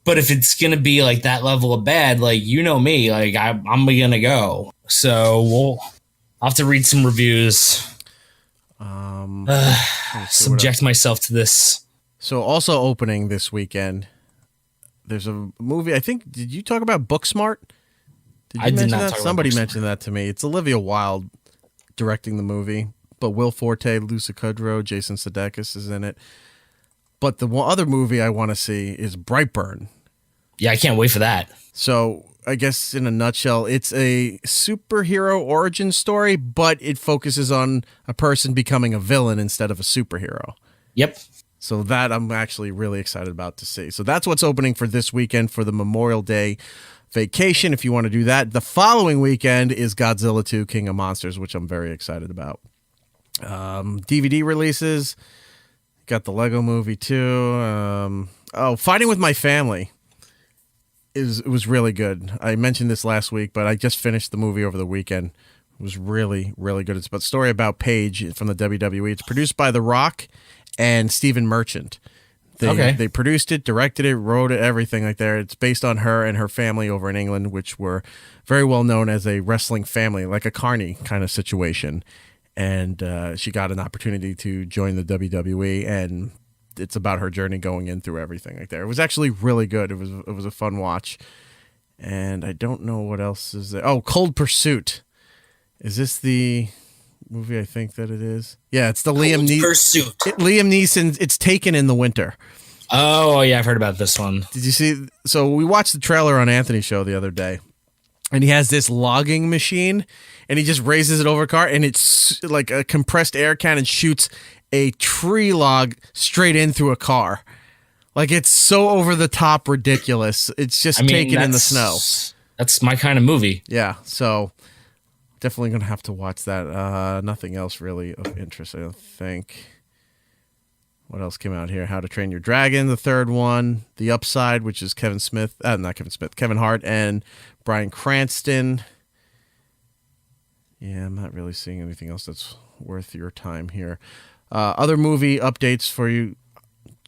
But if it's going to be like that level of bad, like, you know me, like I'm going to go. So I'll have to read some reviews. Subject myself to this. So also opening this weekend, there's a movie. I think, did you talk about Booksmart? I did not talk about Somebody Booksmart. mentioned that to me. It's Olivia Wilde directing the movie. But Will Forte, Lucy Kudrow, Jason Sudeikis is in it. But the one other movie I want to see is Brightburn. Yeah, I can't wait for that. So I guess in a nutshell, it's a superhero origin story, but it focuses on a person becoming a villain instead of a superhero. Yep. So that I'm actually really excited about to see. So that's what's opening for this weekend for the Memorial Day vacation, if you want to do that. The following weekend is Godzilla 2 King of Monsters, which I'm very excited about. DVD releases, got the Lego Movie too. Fighting with My Family it was really good. I mentioned this last week, but I just finished the movie over the weekend. It was really, really good. It's a story about Paige from the WWE. It's produced by The Rock and Stephen Merchant. They produced it, directed it, wrote it, everything like that. It's based on her and her family over in England, which were very well known as a wrestling family, like a Carney kind of situation. And she got an opportunity to join the WWE, and it's about her journey going in through everything like that. It was actually really good. It was a fun watch. And I don't know what else is there. Oh, Cold Pursuit. Is this the movie I think that it is? Yeah, it's the Liam Neeson. Pursuit. Liam Neeson. It's Taken in the Winter. Oh, yeah, I've heard about this one. Did you see? So we watched the trailer on Anthony's show the other day, and he has this logging machine, and he just raises it over a car, and it's like a compressed air cannon shoots a tree log straight in through a car. Like, it's so over the top ridiculous. It's just Taken in the snow. That's my kind of movie. Yeah, so definitely going to have to watch that. Nothing else really of interest, I don't think. What else came out here? How to Train Your Dragon, the third one. The Upside, which is Kevin Hart and Bryan Cranston. Yeah, I'm not really seeing anything else that's worth your time here. Other movie updates for you.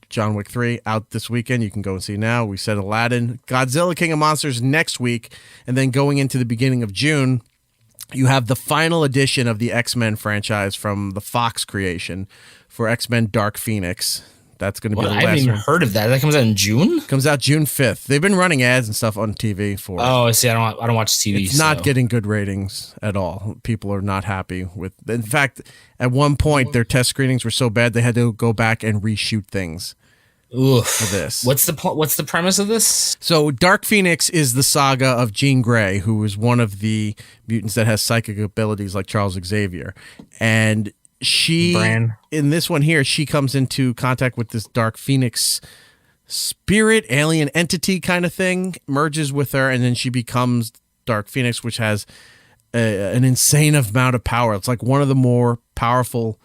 John Wick 3 out this weekend. You can go and see now. We said Aladdin. Godzilla King of Monsters next week. And then going into the beginning of June, you have the final edition of the X-Men franchise from the Fox creation for X-Men Dark Phoenix. That's going to be the last one. I haven't even heard of that. That comes out in June? Comes out June 5th. They've been running ads and stuff on TV for it. Oh, see, I don't watch TV. It's not getting good ratings at all. People are not happy with. In fact, at one point, their test screenings were so bad they had to go back and reshoot things. Oof. For this. What's the premise of this? So Dark Phoenix is the saga of Jean Grey, who is one of the mutants that has psychic abilities like Charles Xavier, and in this one here, she comes into contact with this Dark Phoenix spirit, alien entity kind of thing, merges with her, and then she becomes Dark Phoenix, which has an insane amount of power. It's like one of the more powerful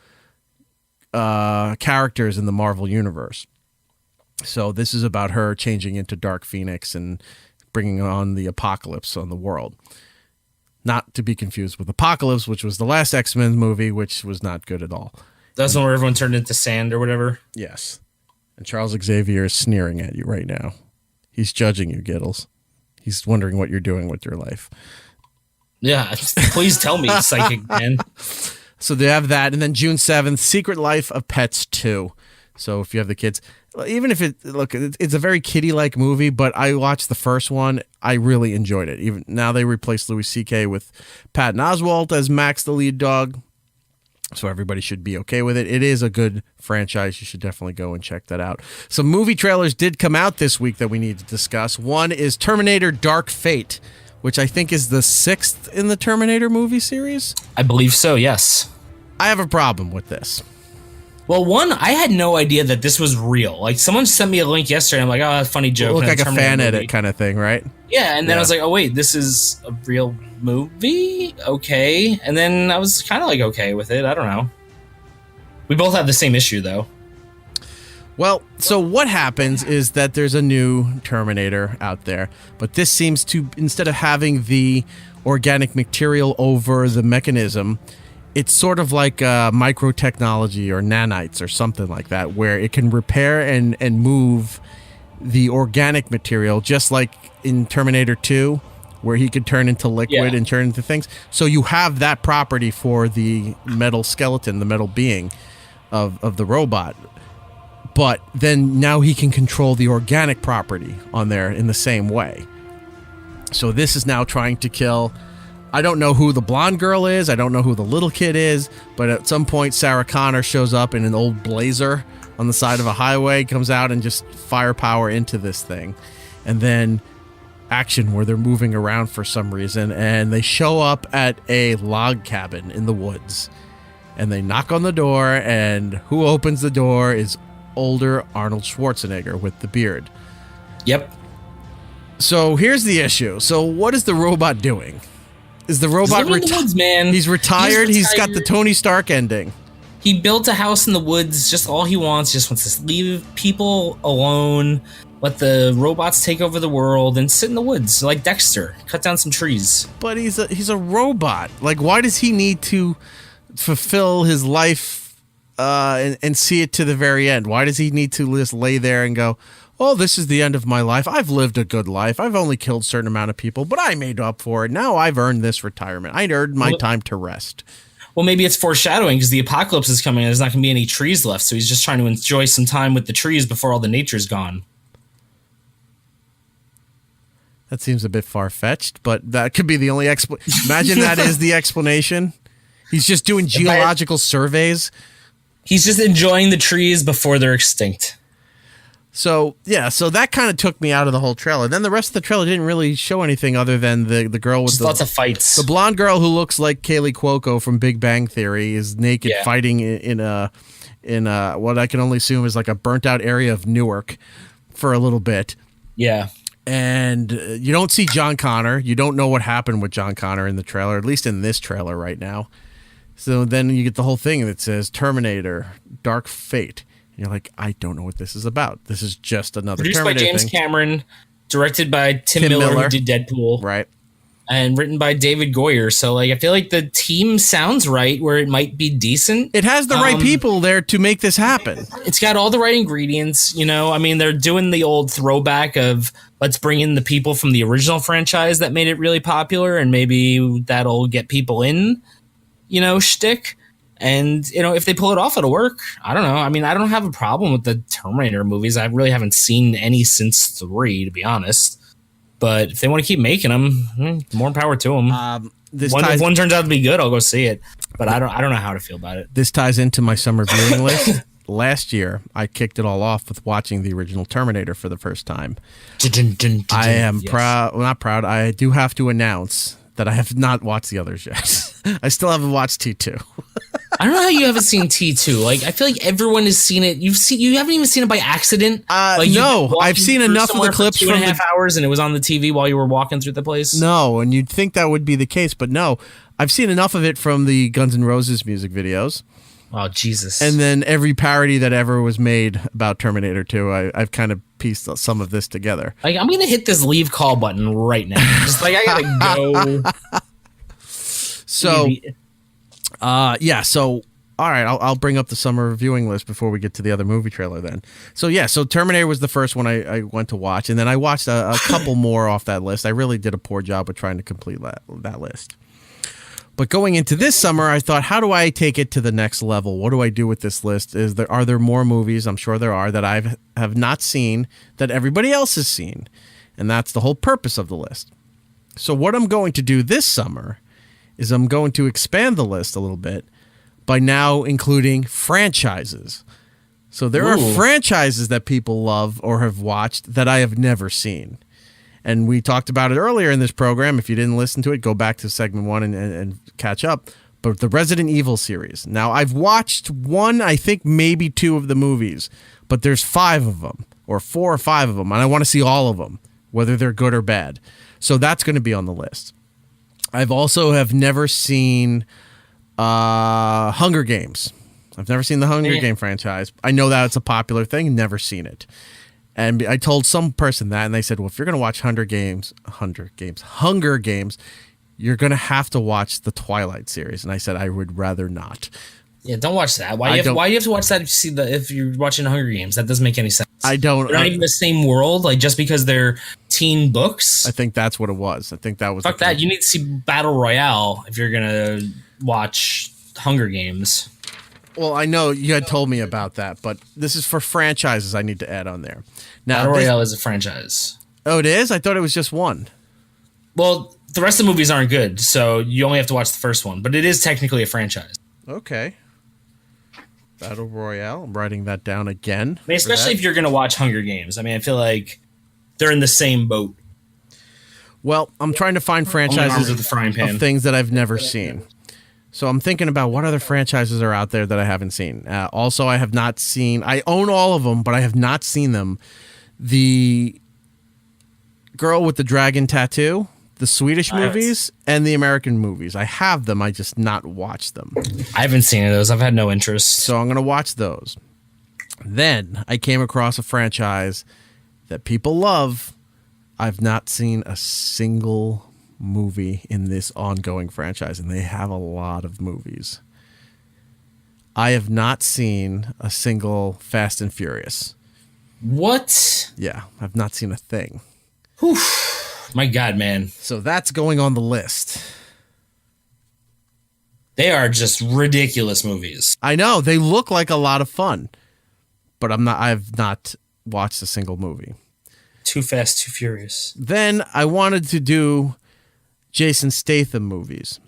characters in the Marvel Universe. So this is about her changing into Dark Phoenix and bringing on the apocalypse on the world. Not to be confused with Apocalypse, which was the last X-Men movie, which was not good at all. That's one where everyone turned into sand or whatever? Yes. And Charles Xavier is sneering at you right now. He's judging you, Gittles. He's wondering what you're doing with your life. Yeah, please tell me, psychic man. So they have that. And then June 7th, Secret Life of Pets 2. So if you have the kids. even if it's a very kiddie-like movie, but I watched the first one. I really enjoyed it. Even now, they replaced Louis C.K. with Patton Oswalt as Max, the lead dog. So everybody should be okay with it. It is a good franchise. You should definitely go and check that out. Some movie trailers did come out this week that we need to discuss. One is Terminator Dark Fate, which I think is the 6th in the Terminator movie series. I believe so, yes. I have a problem with this. Well, one, I had no idea that this was real. Like, someone sent me a link yesterday. I'm like, oh, that's a funny joke. It looked like a fan edit kind of thing, right? Yeah, and then I was like, oh, wait, this is a real movie? Okay. And then I was kind of like okay with it. I don't know. We both have the same issue, though. Well, so what happens is that there's a new Terminator out there, but this seems to, instead of having the organic material over the mechanism, it's sort of like microtechnology or nanites or something like that, where it can repair and move the organic material, just like in Terminator 2, where he could turn into liquid and turn into things. So you have that property for the metal skeleton, the metal being of the robot. But then now he can control the organic property on there in the same way. So this is now trying to kill... I don't know who the blonde girl is. I don't know who the little kid is. But at some point, Sarah Connor shows up in an old Blazer on the side of a highway, comes out and just firepower into this thing. And then action where they're moving around for some reason. And they show up at a log cabin in the woods. And they knock on the door. And who opens the door is older Arnold Schwarzenegger with the beard. Yep. So here's the issue. So what is the robot doing? Is the robot retired? Man, he's retired. He's got the Tony Stark ending. He built a house in the woods. Just all he wants. Just wants to leave people alone. Let the robots take over the world and sit in the woods like Dexter. Cut down some trees. But he's a robot. Like, why does he need to fulfill his life and see it to the very end? Why does he need to just lay there and go, oh, this is the end of my life. I've lived a good life. I've only killed a certain amount of people, but I made up for it. Now I've earned this retirement. I earned my time to rest. Well, maybe it's foreshadowing because the apocalypse is coming and there's not going to be any trees left. So he's just trying to enjoy some time with the trees before all the nature's gone. That seems a bit far-fetched, but that could be the only Imagine that is the explanation. He's just doing geological surveys. He's just enjoying the trees before they're extinct. So, yeah, so that kind of took me out of the whole trailer. Then the rest of the trailer didn't really show anything other than the girl with lots of fights. The blonde girl who looks like Kaylee Cuoco from Big Bang Theory is naked fighting in a what I can only assume is like a burnt out area of Newark for a little bit. Yeah. And you don't see John Connor. You don't know what happened with John Connor in the trailer, at least in this trailer right now. So then you get the whole thing that says Terminator, Dark Fate. You're like, I don't know what this is about. This is just another Produced Terminator by James thing. Cameron, directed by Tim Miller, who did Deadpool. Right. And written by David Goyer. So, like, I feel like the team sounds right where it might be decent. It has the right people there to make this happen. It's got all the right ingredients, you know. I mean, they're doing the old throwback of let's bring in the people from the original franchise that made it really popular and maybe that'll get people in, you know, shtick. And, you know, if they pull it off, it'll work. I don't know. I mean, I don't have a problem with the Terminator movies. I really haven't seen any since 3, to be honest. But if they want to keep making them, more power to them. If one turns out to be good, I'll go see it. But I don't know how to feel about it. This ties into my summer viewing list. Last year, I kicked it all off with watching the original Terminator for the first time. I am proud. Well, not proud. I do have to announce that I have not watched the others yet. I still haven't watched T2. I don't know how you haven't seen T2. Like, I feel like everyone has seen it. You haven't even seen it by accident. No, I've seen enough of the clips for 2.5 hours, and it was on the TV while you were walking through the place. No, and you'd think that would be the case, but no, I've seen enough of it from the Guns N' Roses music videos. Oh, Jesus! And then every parody that ever was made about Terminator 2, I've kind of pieced some of this together. Like, I'm gonna hit this leave call button right now. Just like I gotta go. So, yeah. So, all right, I'll bring up the summer viewing list before we get to the other movie trailer. Then, so Terminator was the first one I went to watch, and then I watched a couple more off that list. I really did a poor job with trying to complete that list. But going into this summer, I thought, how do I take it to the next level? What do I do with this list? Are there more movies? I'm sure there are that I have not seen that everybody else has seen. And that's the whole purpose of the list. So what I'm going to do this summer is I'm going to expand the list a little bit by now including franchises. So there are franchises that people love or have watched that I have never seen. And we talked about it earlier in this program. If you didn't listen to it, go back to segment 1 and catch up. But the Resident Evil series. Now, I've watched 1, I think maybe 2 of the movies, but there's 5 of them, or 4 or 5 of them, and I want to see all of them, whether they're good or bad. So that's going to be on the list. I've also have never seen Hunger Games. I've never seen the Hunger Game franchise. I know that it's a popular thing, never seen it. And I told some person that, and they said, well, if you're going to watch Hunger Games, you're going to have to watch the Twilight series. And I said, I would rather not. Yeah, don't watch that. Why you have to watch that if you're watching Hunger Games? That doesn't make any sense. I don't. They're not even the same world, like just because they're teen books. I think that's what it was. I think that was. Fuck that. You need to see Battle Royale if you're going to watch Hunger Games. Well, I know you had told me about that, but this is for franchises I need to add on there. Now, Battle Royale is a franchise. Oh, it is? I thought it was just one. Well, the rest of the movies aren't good, so you only have to watch the first one. But it is technically a franchise. Okay. Battle Royale. I'm writing that down again. I mean, especially if you're going to watch Hunger Games. I mean, I feel like they're in the same boat. Well, I'm trying to find franchises of the frying pan. of things that I've never seen. So I'm thinking about what other franchises are out there that I haven't seen. Also, I have not seen... I own all of them, but I have not seen them. The Girl with the Dragon Tattoo, the Swedish movies, and the American movies. I have them, I just not watched them. I haven't seen any of those. I've had no interest. So I'm going to watch those. Then I came across a franchise that people love. I've not seen a single movie in this ongoing franchise, and they have a lot of movies. I have not seen a single Fast and Furious. What? Yeah, I've not seen a thing. Whew. My God, man. So that's going on the list. They are just ridiculous movies. I know, they look like a lot of fun, but I've not watched a single movie. Too Fast, Too Furious. Then I wanted to do Jason Statham movies,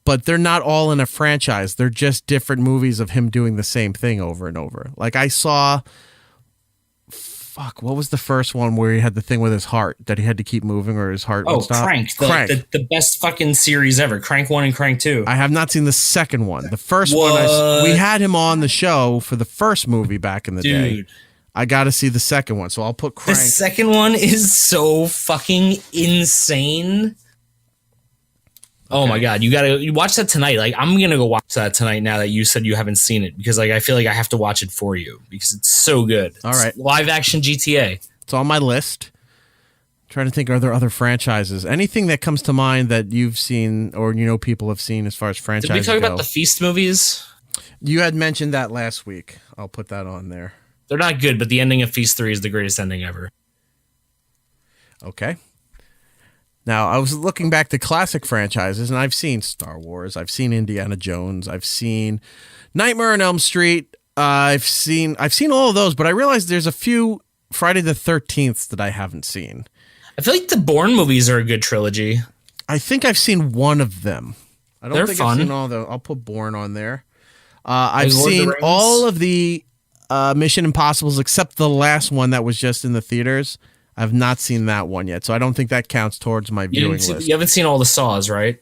but they're not all in a franchise. They're just different movies of him doing the same thing over and over. Like I saw, what was the first one where he had the thing with his heart that he had to keep moving or his heart would stop? Crank. The best fucking series ever. Crank 1 and Crank 2. I have not seen the second one. The first one, we had him on the show for the first movie back in the day. I got to see the second one, so I'll put Crank. The second one is so fucking insane. Oh my God, you watch that tonight. Like I'm gonna go watch that tonight now that you said you haven't seen it, because like I feel like I have to watch it for you because it's so good. All right. It's live action GTA. It's on my list. I'm trying to think, are there other franchises? Anything that comes to mind that you've seen or you know people have seen as far as franchises go? Did we talk about the Feast movies? You had mentioned that last week. I'll put that on there. They're not good, but the ending of Feast 3 is the greatest ending ever. Okay. Now, I was looking back to classic franchises, and I've seen Star Wars, I've seen Indiana Jones, I've seen Nightmare on Elm Street, I've seen all of those, but I realized there's a few Friday the 13th that I haven't seen. I feel like the Bourne movies are a good trilogy. I think I've seen one of them. I don't They're think fun. I've seen all of them. I'll put Bourne on there. I've seen all of the Mission Impossibles except the last one that was just in the theaters. I've not seen that one yet, so I don't think that counts towards my viewing list. You haven't seen all the Saws, right?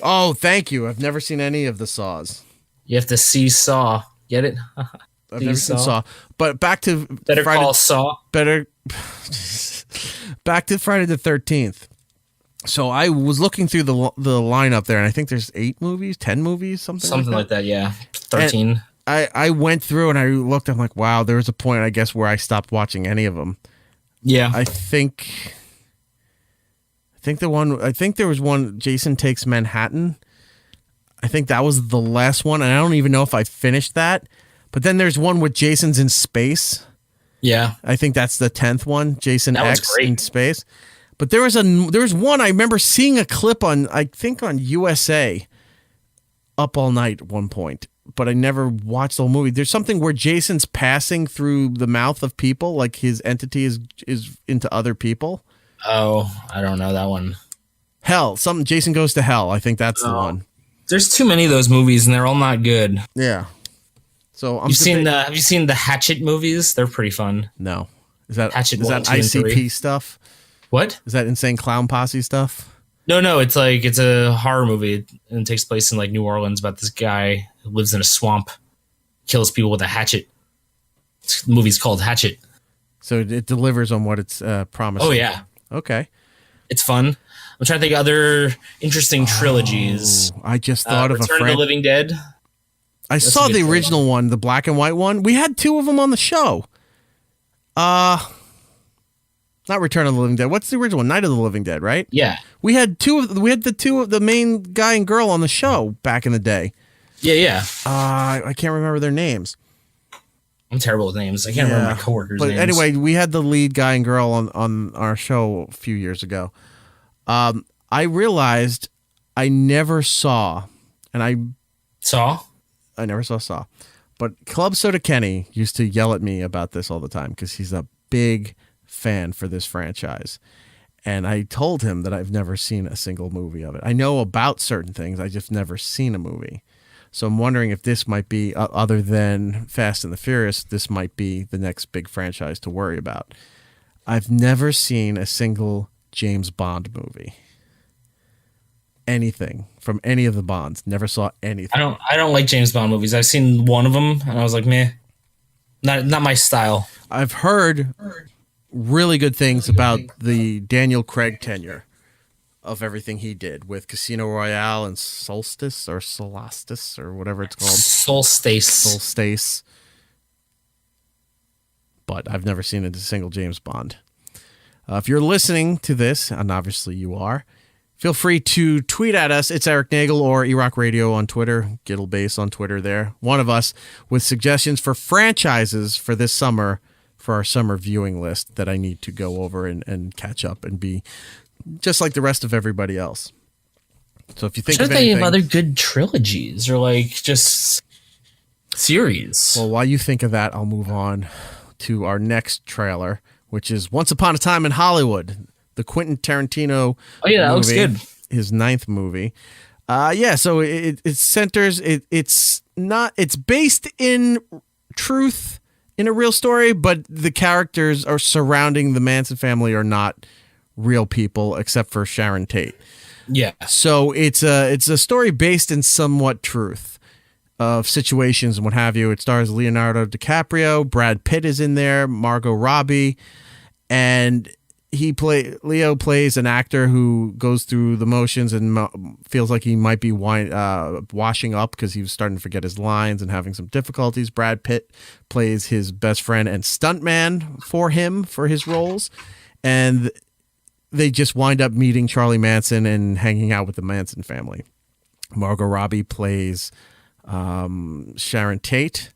Oh, thank you. I've never seen any of the Saws. You have to see Saw. Get it? I've never seen Saw. But back to Better Call Saw. Back to Friday the 13th. So I was looking through the lineup there, and I think there's 10 movies, something like that. Yeah, 13. And I went through and I looked. I'm like, wow. There was a point, I guess, where I stopped watching any of them. Yeah, I think there was one, Jason Takes Manhattan. I think that was the last one, and I don't even know if I finished that. But then there's one with Jason's in space. Yeah, I think that's the 10th one, Jason X in space. But there was one I remember seeing a clip on, I think on USA, up all night at one point, but I never watched the whole movie. There's something where Jason's passing through the mouth of people, like his entity is into other people. Oh, I don't know that one. Hell, Jason Goes to Hell. I think that's the one. There's too many of those movies, and they're all not good. Yeah. So have you seen the Hatchet movies? They're pretty fun. No. Is that Hatchet is that ICP stuff? What? Is that Insane Clown Posse stuff? No. It's a horror movie, and it takes place in like New Orleans about this guy who lives in a swamp, kills people with a hatchet. The movie's called Hatchet. So it delivers on what it's promising. Oh yeah. Okay. It's fun. I'm trying to think of other interesting trilogies. I just thought of Return of the Living Dead. I saw the original one, the black and white one. We had 2 of them on the show. Not Return of the Living Dead. What's the original one? Night of the Living Dead, right? Yeah. We had the main guy and girl on the show back in the day. Yeah. I can't remember their names. I'm terrible with names. I can't remember my coworkers' names. But anyway, we had the lead guy and girl on our show a few years ago. I realized I never saw, and I never saw Saw. But Club Soda Kenny used to yell at me about this all the time because he's a big fan for this franchise. And I told him that I've never seen a single movie of it. I know about certain things. I just never seen a movie. So I'm wondering if this might be, other than Fast and the Furious, this might be the next big franchise to worry about. I've never seen a single James Bond movie. Anything from any of the Bonds. Never saw anything. I don't like James Bond movies. I've seen one of them and I was like, meh. Not my style. I've heard really good things about the Daniel Craig tenure of everything he did with Casino Royale and Solstice or whatever it's called. Solstice. But I've never seen a single James Bond. If you're listening to this, and obviously you are, feel free to tweet at us. It's Erik Nagel or IHeartRadio on Twitter, Gittles on Twitter there. One of us with suggestions for franchises for this summer for our summer viewing list that I need to go over and catch up and be just like the rest of everybody else. So if you think of anything, they have other good trilogies or like just series. Well, while you think of that, I'll move on to our next trailer, which is Once Upon a Time in Hollywood, the Quentin Tarantino. Oh yeah, that looks good. His 9th movie. So it centers. It's based in truth in a real story, but the characters are surrounding the Manson family are not real people except for Sharon Tate. Yeah. So it's a story based in somewhat truth of situations and what have you. It stars Leonardo DiCaprio, Brad Pitt is in there, Margot Robbie, and Leo plays an actor who goes through the motions and feels like he might be washing up because he was starting to forget his lines and having some difficulties. Brad Pitt plays his best friend and stuntman for his roles, and they just wind up meeting Charlie Manson and hanging out with the Manson family. Margot Robbie plays Sharon Tate.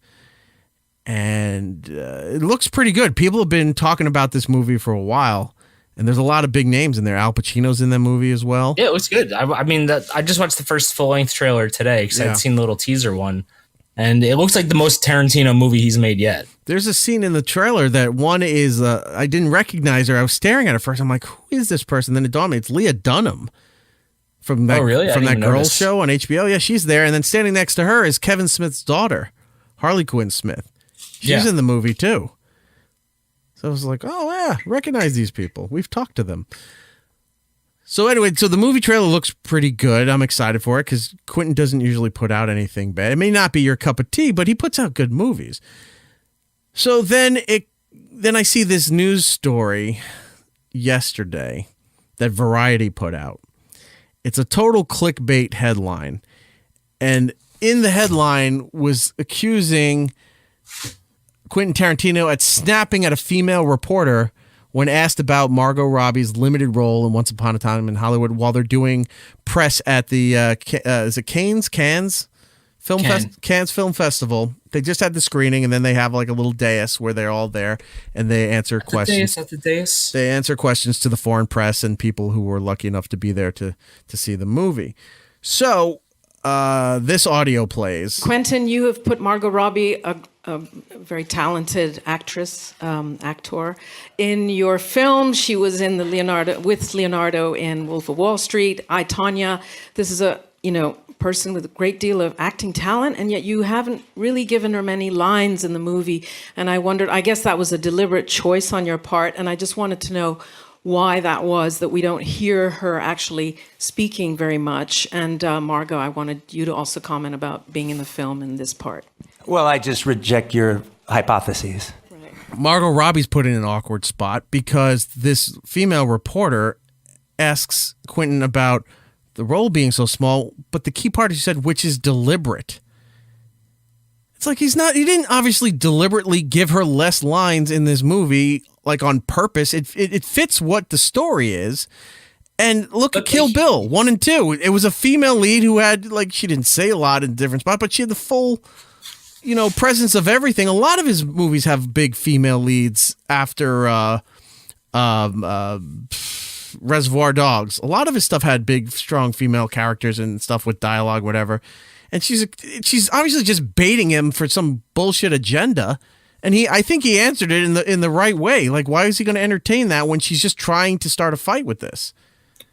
And it looks pretty good. People have been talking about this movie for a while, and there's a lot of big names in there. Al Pacino's in that movie as well. Yeah, it looks good. I mean, I just watched the first full-length trailer today because I'd seen the little teaser one, and it looks like the most Tarantino movie he's made yet. There's a scene in the trailer that one is, I didn't recognize her. I was staring at her first. I'm like, who is this person? Then it dawned on me, it's Leah Dunham from that, from that Girls show on HBO. Yeah, she's there. And then standing next to her is Kevin Smith's daughter, Harley Quinn Smith. She's in the movie too. So I was like, oh yeah, recognize these people. We've talked to them. So anyway, so the movie trailer looks pretty good. I'm excited for it because Quentin doesn't usually put out anything bad. It may not be your cup of tea, but he puts out good movies. So then I see this news story yesterday that Variety put out. It's a total clickbait headline. And in the headline was accusing Quentin Tarantino at snapping at a female reporter when asked about Margot Robbie's limited role in Once Upon a Time in Hollywood while they're doing press at the is it Cannes Film Festival. They just had the screening, and then they have like a little dais where they're all there and they answer questions. At the dais. They answer questions to the foreign press and people who were lucky enough to be there to see the movie. So this audio plays. Quentin, you have put Margot Robbie, a very talented actor, in your film. She was in with Leonardo in Wolf of Wall Street. I, Tonya. This is a person with a great deal of acting talent, and yet you haven't really given her many lines in the movie. And I wondered, I guess that was a deliberate choice on your part, and I just wanted to know why that was, that we don't hear her actually speaking very much. And Margot, I wanted you to also comment about being in the film in this part. Well, I just reject your hypotheses. Margot Robbie's put in an awkward spot because this female reporter asks Quentin about the role being so small, but the key part is, she said, which is deliberate. It's like he didn't obviously deliberately give her less lines in this movie, like on purpose. It fits what the story is. And look at Kill Bill 1 and 2. It was a female lead who had, like, she didn't say a lot in different spots, but she had the full, presence of everything. A lot of his movies have big female leads after Reservoir Dogs. A lot of his stuff had big, strong female characters and stuff with dialogue, whatever. And she's obviously just baiting him for some bullshit agenda. And I think he answered it in the right way. Like, why is he going to entertain that when she's just trying to start a fight with this?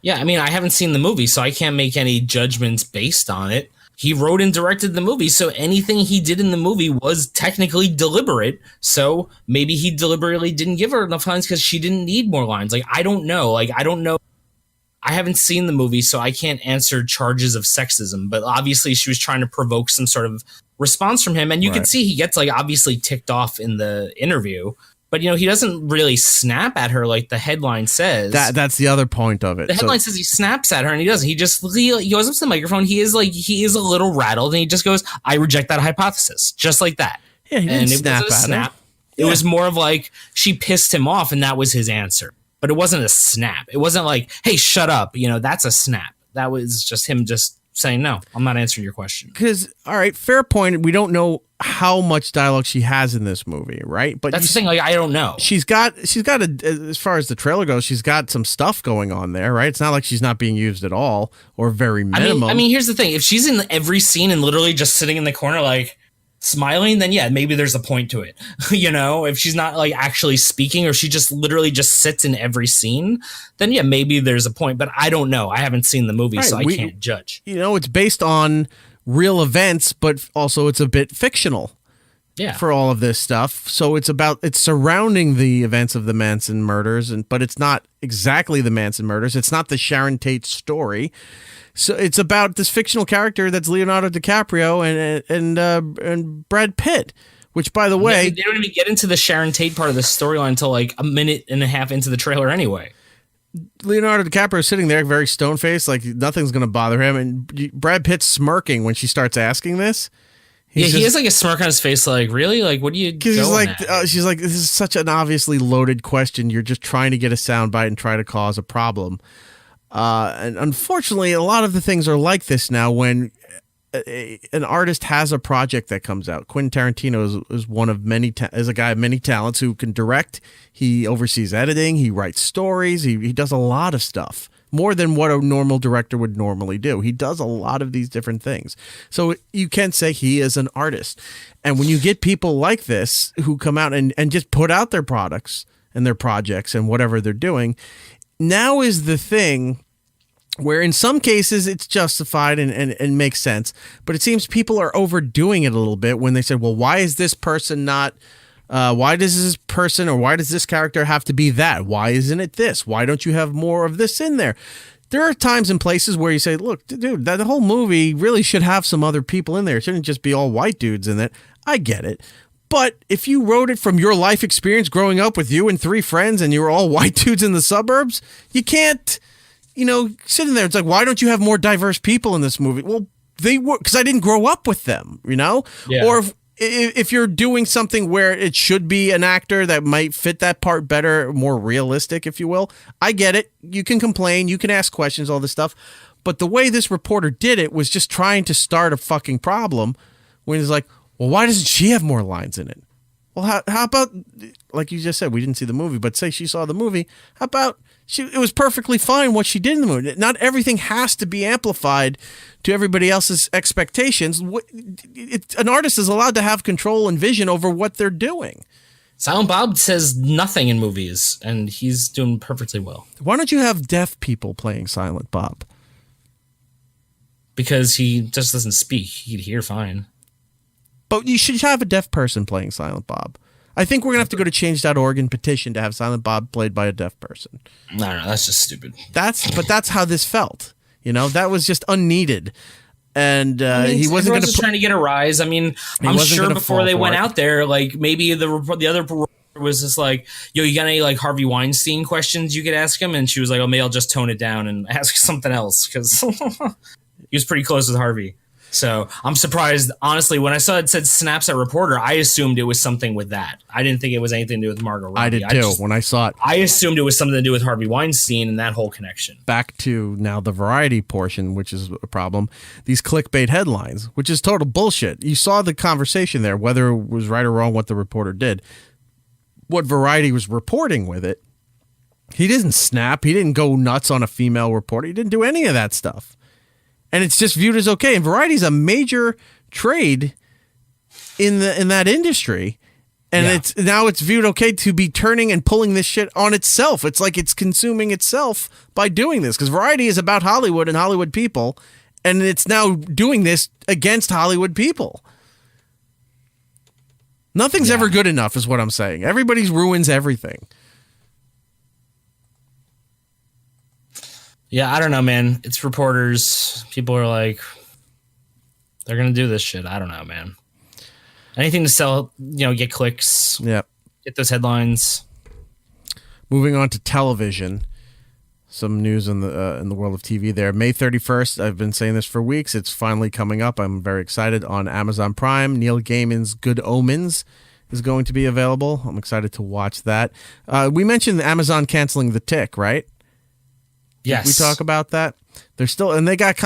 Yeah, I mean, I haven't seen the movie, so I can't make any judgments based on it. He wrote and directed the movie, so anything he did in the movie was technically deliberate. So maybe he deliberately didn't give her enough lines because she didn't need more lines. Like, I don't know. I haven't seen the movie, so I can't answer charges of sexism. But obviously, she was trying to provoke some sort of response from him, and you can see he gets obviously ticked off in the interview. But he doesn't really snap at her like the headline says. That's the other point of it. The headline says he snaps at her, and he doesn't. He just he goes up to the microphone. He is a little rattled, and he just goes, "I reject that hypothesis," just like that. Yeah, he didn't snap at her. It was more of like she pissed him off, and that was his answer. But it wasn't a snap. It wasn't like, "Hey, shut up." That's a snap. That was just him just saying, "No, I'm not answering your question." Because, all right, fair point. We don't know how much dialogue she has in this movie, right? But that's the thing. Like, I don't know. She's got as far as the trailer goes, she's got some stuff going on there, right? It's not like she's not being used at all or very minimum. I mean, here's the thing. If she's in every scene and literally just sitting in the corner, like, smiling, then yeah, maybe there's a point to it. If she's not like actually speaking, or she just literally just sits in every scene, then yeah, maybe there's a point. But I don't know. I haven't seen the movie, so I can't judge. It's based on real events, but also it's a bit fictional. Yeah. For all of this stuff. So it's surrounding the events of the Manson murders, but it's not exactly the Manson murders. It's not the Sharon Tate story. So it's about this fictional character that's Leonardo DiCaprio and Brad Pitt, which, by the way, they don't even get into the Sharon Tate part of the storyline until like a minute and a half into the trailer anyway. Leonardo DiCaprio is sitting there very stone-faced, like nothing's going to bother him, and Brad Pitt's smirking when she starts asking this. He has like a smirk on his face, like, really? Like, what do you do? She's like, this is such an obviously loaded question. You're just trying to get a soundbite and try to cause a problem. And unfortunately, a lot of the things are like this now when an artist has a project that comes out. Quentin Tarantino is one of is a guy of many talents who can direct. He oversees editing. He writes stories. He does a lot of stuff. More than what a normal director would normally do. He does a lot of these different things. So you can say he is an artist. And when you get people like this who come out and just put out their products and their projects and whatever they're doing, now is the thing where in some cases it's justified and makes sense. But it seems people are overdoing it a little bit when they say, well, why is this person not... why does this person or why does this character have to be that? Why isn't it this? Why don't you have more of this in there? There are times and places where you say, look, dude, that whole movie really should have some other people in there. It shouldn't just be all white dudes in it. I get it. But if you wrote it from your life experience growing up with you and 3 friends and you were all white dudes in the suburbs, you can't, sit in there. It's like, why don't you have more diverse people in this movie? Well, they were, because I didn't grow up with them, Yeah. Or if you're doing something where it should be an actor that might fit that part better, more realistic, if you will, I get it. You can complain, you can ask questions, all this stuff. But the way this reporter did it was just trying to start a fucking problem when it's like, well, why doesn't she have more lines in it? Well, how about, like you just said, we didn't see the movie, but say she saw the movie. How about It was perfectly fine what she did in the movie. Not everything has to be amplified to everybody else's expectations. An artist is allowed to have control and vision over what they're doing. Silent Bob says nothing in movies, and he's doing perfectly well. Why don't you have deaf people playing Silent Bob? Because he just doesn't speak. He could hear fine. But you should have a deaf person playing Silent Bob. I think we're going to have to go to change.org and petition to have Silent Bob played by a deaf person. No, that's just stupid. But that's how this felt. You know, that was just unneeded. And he wasn't going to trying to get a rise. I mean, I'm sure before they went out there, like maybe the other was just like, yo, you got any like Harvey Weinstein questions you could ask him? And she was like, oh, maybe I'll just tone it down and ask something else, because he was pretty close with Harvey. So I'm surprised, honestly, when I saw it said snaps at reporter, I assumed it was something with that. I didn't think it was anything to do with Margot Robbie. I did too when I saw it. I assumed it was something to do with Harvey Weinstein and that whole connection. Back to now the variety portion, which is a problem. These clickbait headlines, which is total bullshit. You saw the conversation there, whether it was right or wrong what the reporter did. What Variety was reporting with it, he didn't snap. He didn't go nuts on a female reporter. He didn't do any of that stuff. And it's just viewed as okay. And Variety's a major trade in that industry. And it's viewed okay to be turning and pulling this shit on itself. It's like it's consuming itself by doing this. Because Variety is about Hollywood and Hollywood people. And it's now doing this against Hollywood people. Nothing's ever good enough is what I'm saying. Everybody ruins everything. Yeah, I don't know, man. It's reporters. People are like, they're going to do this shit. I don't know, man. Anything to sell, get clicks. Yep. Get those headlines. Moving on to television. Some news in the world of TV there. May 31st, I've been saying this for weeks. It's finally coming up. I'm very excited. On Amazon Prime, Neil Gaiman's Good Omens is going to be available. I'm excited to watch that. We mentioned Amazon canceling The Tick, right? Yes. We talk about that. They're still, and they got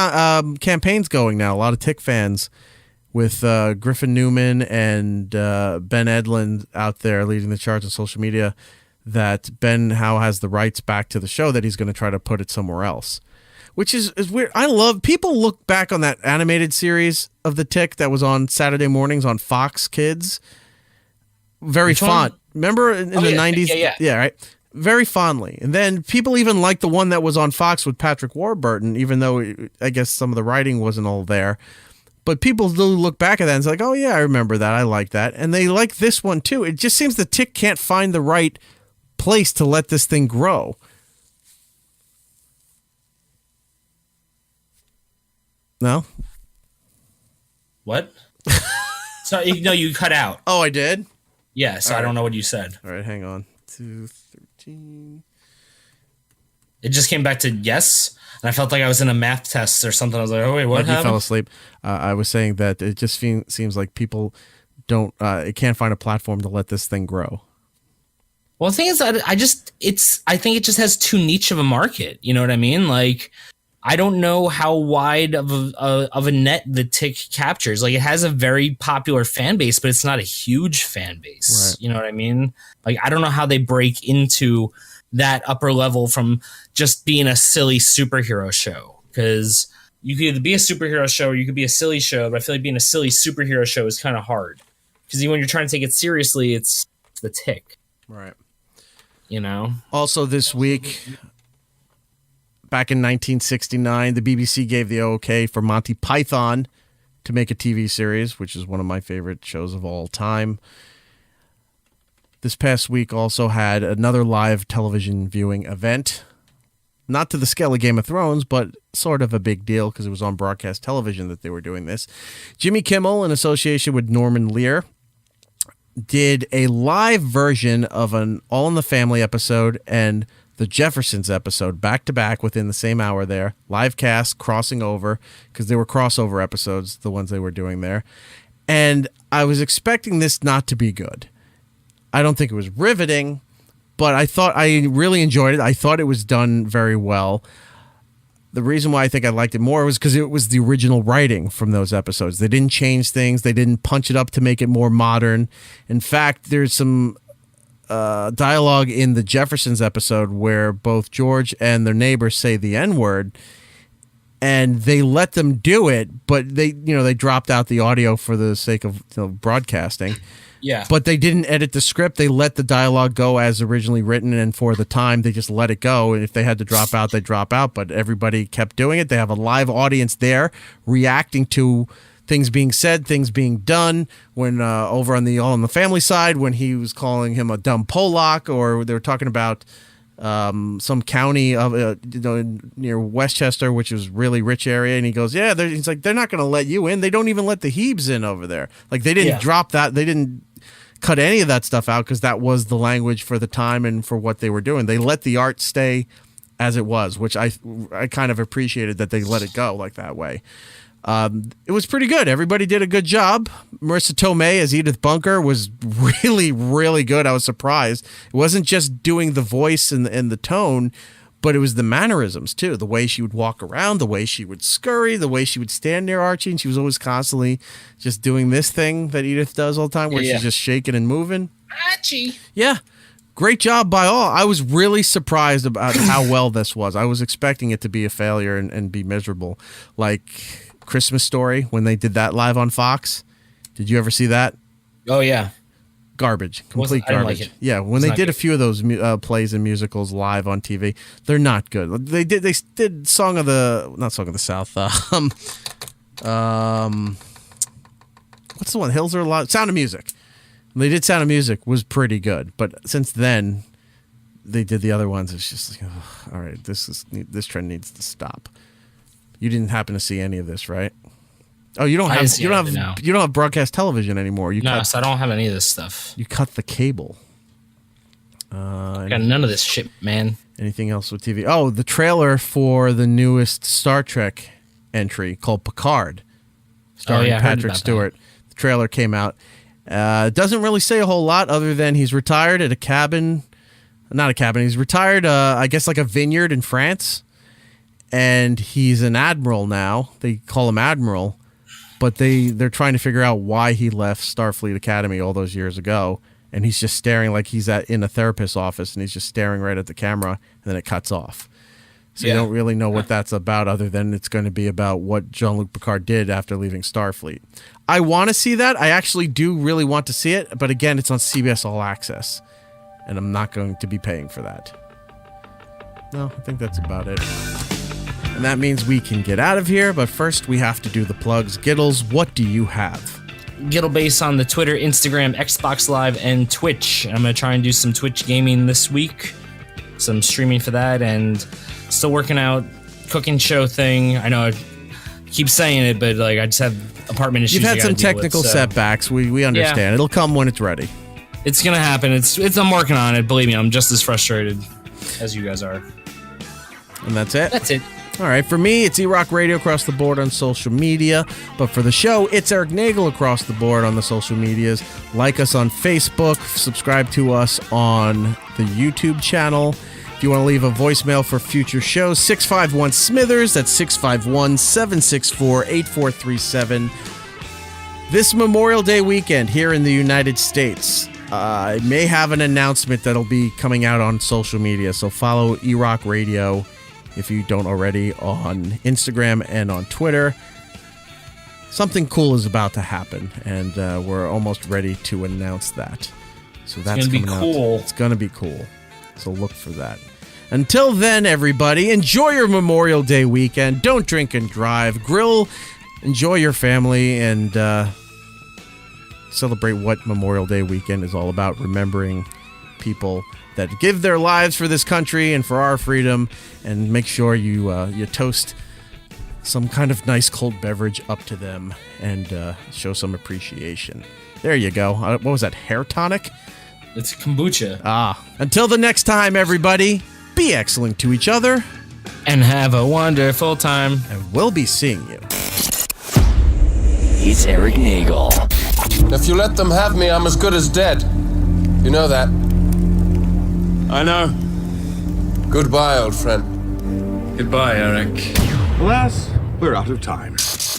campaigns going now. A lot of Tick fans with Griffin Newman and Ben Edlund out there leading the charge on social media that Ben Howe has the rights back to the show, that he's going to try to put it somewhere else, which is weird. I love, people look back on that animated series of The Tick that was on Saturday mornings on Fox Kids. Very fond. Remember in the 90s? Yeah, right. Very fondly. And then people even like the one that was on Fox with Patrick Warburton, even though I guess some of the writing wasn't all there. But people do look back at that and it's like, oh yeah, I remember that. I like that. And they like this one too. It just seems the Tick can't find the right place to let this thing grow. No? What? So you cut out. Oh, I did? Yeah, so I don't know what you said. All right, hang on. 213. It just came back to yes, and I felt like I was in a math test or something. I was like, oh wait, what happened? You fell asleep. I was saying that it just seems like people it can't find a platform to let this thing grow. Well, the thing is, I think it just has too niche of a market. You know what I mean? Like, I don't know how wide of a net the Tick captures. Like, it has a very popular fan base, but it's not a huge fan base. Right. You know what I mean? Like, I don't know how they break into that upper level from just being a silly superhero show. Because you could either be a superhero show or you could be a silly show, but I feel like being a silly superhero show is kind of hard. Because when you're trying to take it seriously, it's the Tick. Right. You know? Also this week, back in 1969, the BBC gave the okay for Monty Python to make a TV series, which is one of my favorite shows of all time. This past week also had another live television viewing event. Not to the scale of Game of Thrones, but sort of a big deal because it was on broadcast television that they were doing this. Jimmy Kimmel, in association with Norman Lear, did a live version of an All in the Family episode and the Jeffersons episode back to back within the same hour there. Live cast crossing over because they were crossover episodes, the ones they were doing there. And I was expecting this not to be good. I don't think it was riveting, but I really enjoyed it. I thought it was done very well. The reason why I think I liked it more was because it was the original writing from those episodes. They didn't change things. They didn't punch it up to make it more modern. In fact, there's some dialogue in the Jeffersons episode where both George and their neighbor say the N-word, and they let them do it, but they dropped out the audio for the sake of broadcasting. Yeah. But they didn't edit the script. They let the dialogue go as originally written, and for the time, they just let it go. And if they had to drop out, they drop out. But everybody kept doing it. They have a live audience there reacting to things being said, things being done. When over on the All in the Family side, when he was calling him a dumb Polak, or they were talking about some county of near Westchester, which is really rich area, and he goes, "Yeah," he's like, "They're not going to let you in. They don't even let the Hebes in over there. Like they didn't drop that. They didn't cut any of that stuff out because that was the language for the time and for what they were doing. They let the art stay as it was, which I kind of appreciated that they let it go like that way. It was pretty good. Everybody did a good job. Marissa Tomei as Edith Bunker was really, really good. I was surprised. It wasn't just doing the voice and the tone, but it was the mannerisms too. The way she would walk around, the way she would scurry, the way she would stand near Archie, and she was always constantly just doing this thing that Edith does all the time, where she's just shaking and moving. Archie. Yeah. Great job by all. I was really surprised about how well this was. I was expecting it to be a failure and be miserable. Like Christmas Story, when they did that live on Fox. Did you ever see that? Oh, yeah. Garbage. Complete I didn't garbage. like it. Yeah, when they did a few of those plays and musicals live on TV, they're not good. They did not Song of the South. What's the one? Hills Are Alive? Sound of Music. They did Sound of Music, was pretty good, but since then they did the other ones. It's just like, oh, all right, this trend needs to stop. You didn't happen to see any of this, right? Oh, you don't have broadcast television anymore. So I don't have any of this stuff. You cut the cable. I got none of this shit, man. Anything else with TV? Oh, the trailer for the newest Star Trek entry called Picard, starring Patrick Stewart. The trailer came out. It doesn't really say a whole lot other than he's retired at a cabin. Not a cabin. He's retired, I guess, like a vineyard in France. And he's an admiral now. They call him Admiral. But they're trying to figure out why he left Starfleet Academy all those years ago. And he's just staring like he's in a therapist's office, and he's just staring right at the camera, and then it cuts off. So you don't really know what that's about, other than it's going to be about what Jean-Luc Picard did after leaving Starfleet. I want to see that. I actually do really want to see it. But again, it's on CBS All Access, and I'm not going to be paying for that. No, I think that's about it. And that means we can get out of here, but first we have to do the plugs. Gittles, what do you have? Gittle Base on the Twitter, Instagram, Xbox Live, and Twitch. I'm going to try and do some Twitch gaming this week. Some streaming for that, and still working out cooking show thing. I know I keep saying it, but I just have apartment issues. You've had some technical setbacks. We understand. Yeah. It'll come when it's ready. It's going to happen. I'm working on it. Believe me, I'm just as frustrated as you guys are. And that's it? That's it. All right, for me, it's eRock Radio across the board on social media. But for the show, it's Erik Nagel across the board on the social medias. Like us on Facebook. Subscribe to us on the YouTube channel. If you want to leave a voicemail for future shows, 651-SMITHERS. That's 651-764-8437. This Memorial Day weekend here in the United States, I may have an announcement that'll be coming out on social media. So follow eRock Radio if you don't already on Instagram and on Twitter. Something cool is about to happen, and we're almost ready to announce that. So that's coming out. It's going to be cool. So look for that. Until then, everybody, enjoy your Memorial Day weekend. Don't drink and drive. Grill. Enjoy your family, and celebrate what Memorial Day weekend is all about. Remembering people that give their lives for this country and for our freedom, and make sure you toast some kind of nice cold beverage up to them and show some appreciation. There you go. What was that, hair tonic? It's kombucha. Until the next time, everybody, be excellent to each other. And have a wonderful time. And we'll be seeing you. It's Erik Nagel. If you let them have me, I'm as good as dead. You know that. I know. Goodbye, old friend. Goodbye, Erik. Alas, we're out of time.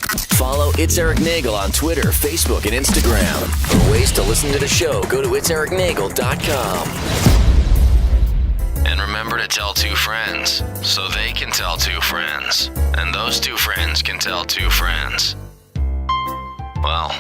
Follow It's Eric Nagel on Twitter, Facebook, and Instagram. For ways to listen to the show, go to itsericnagel.com. And remember to tell 2 friends, so they can tell 2 friends. And those 2 friends can tell 2 friends. Well,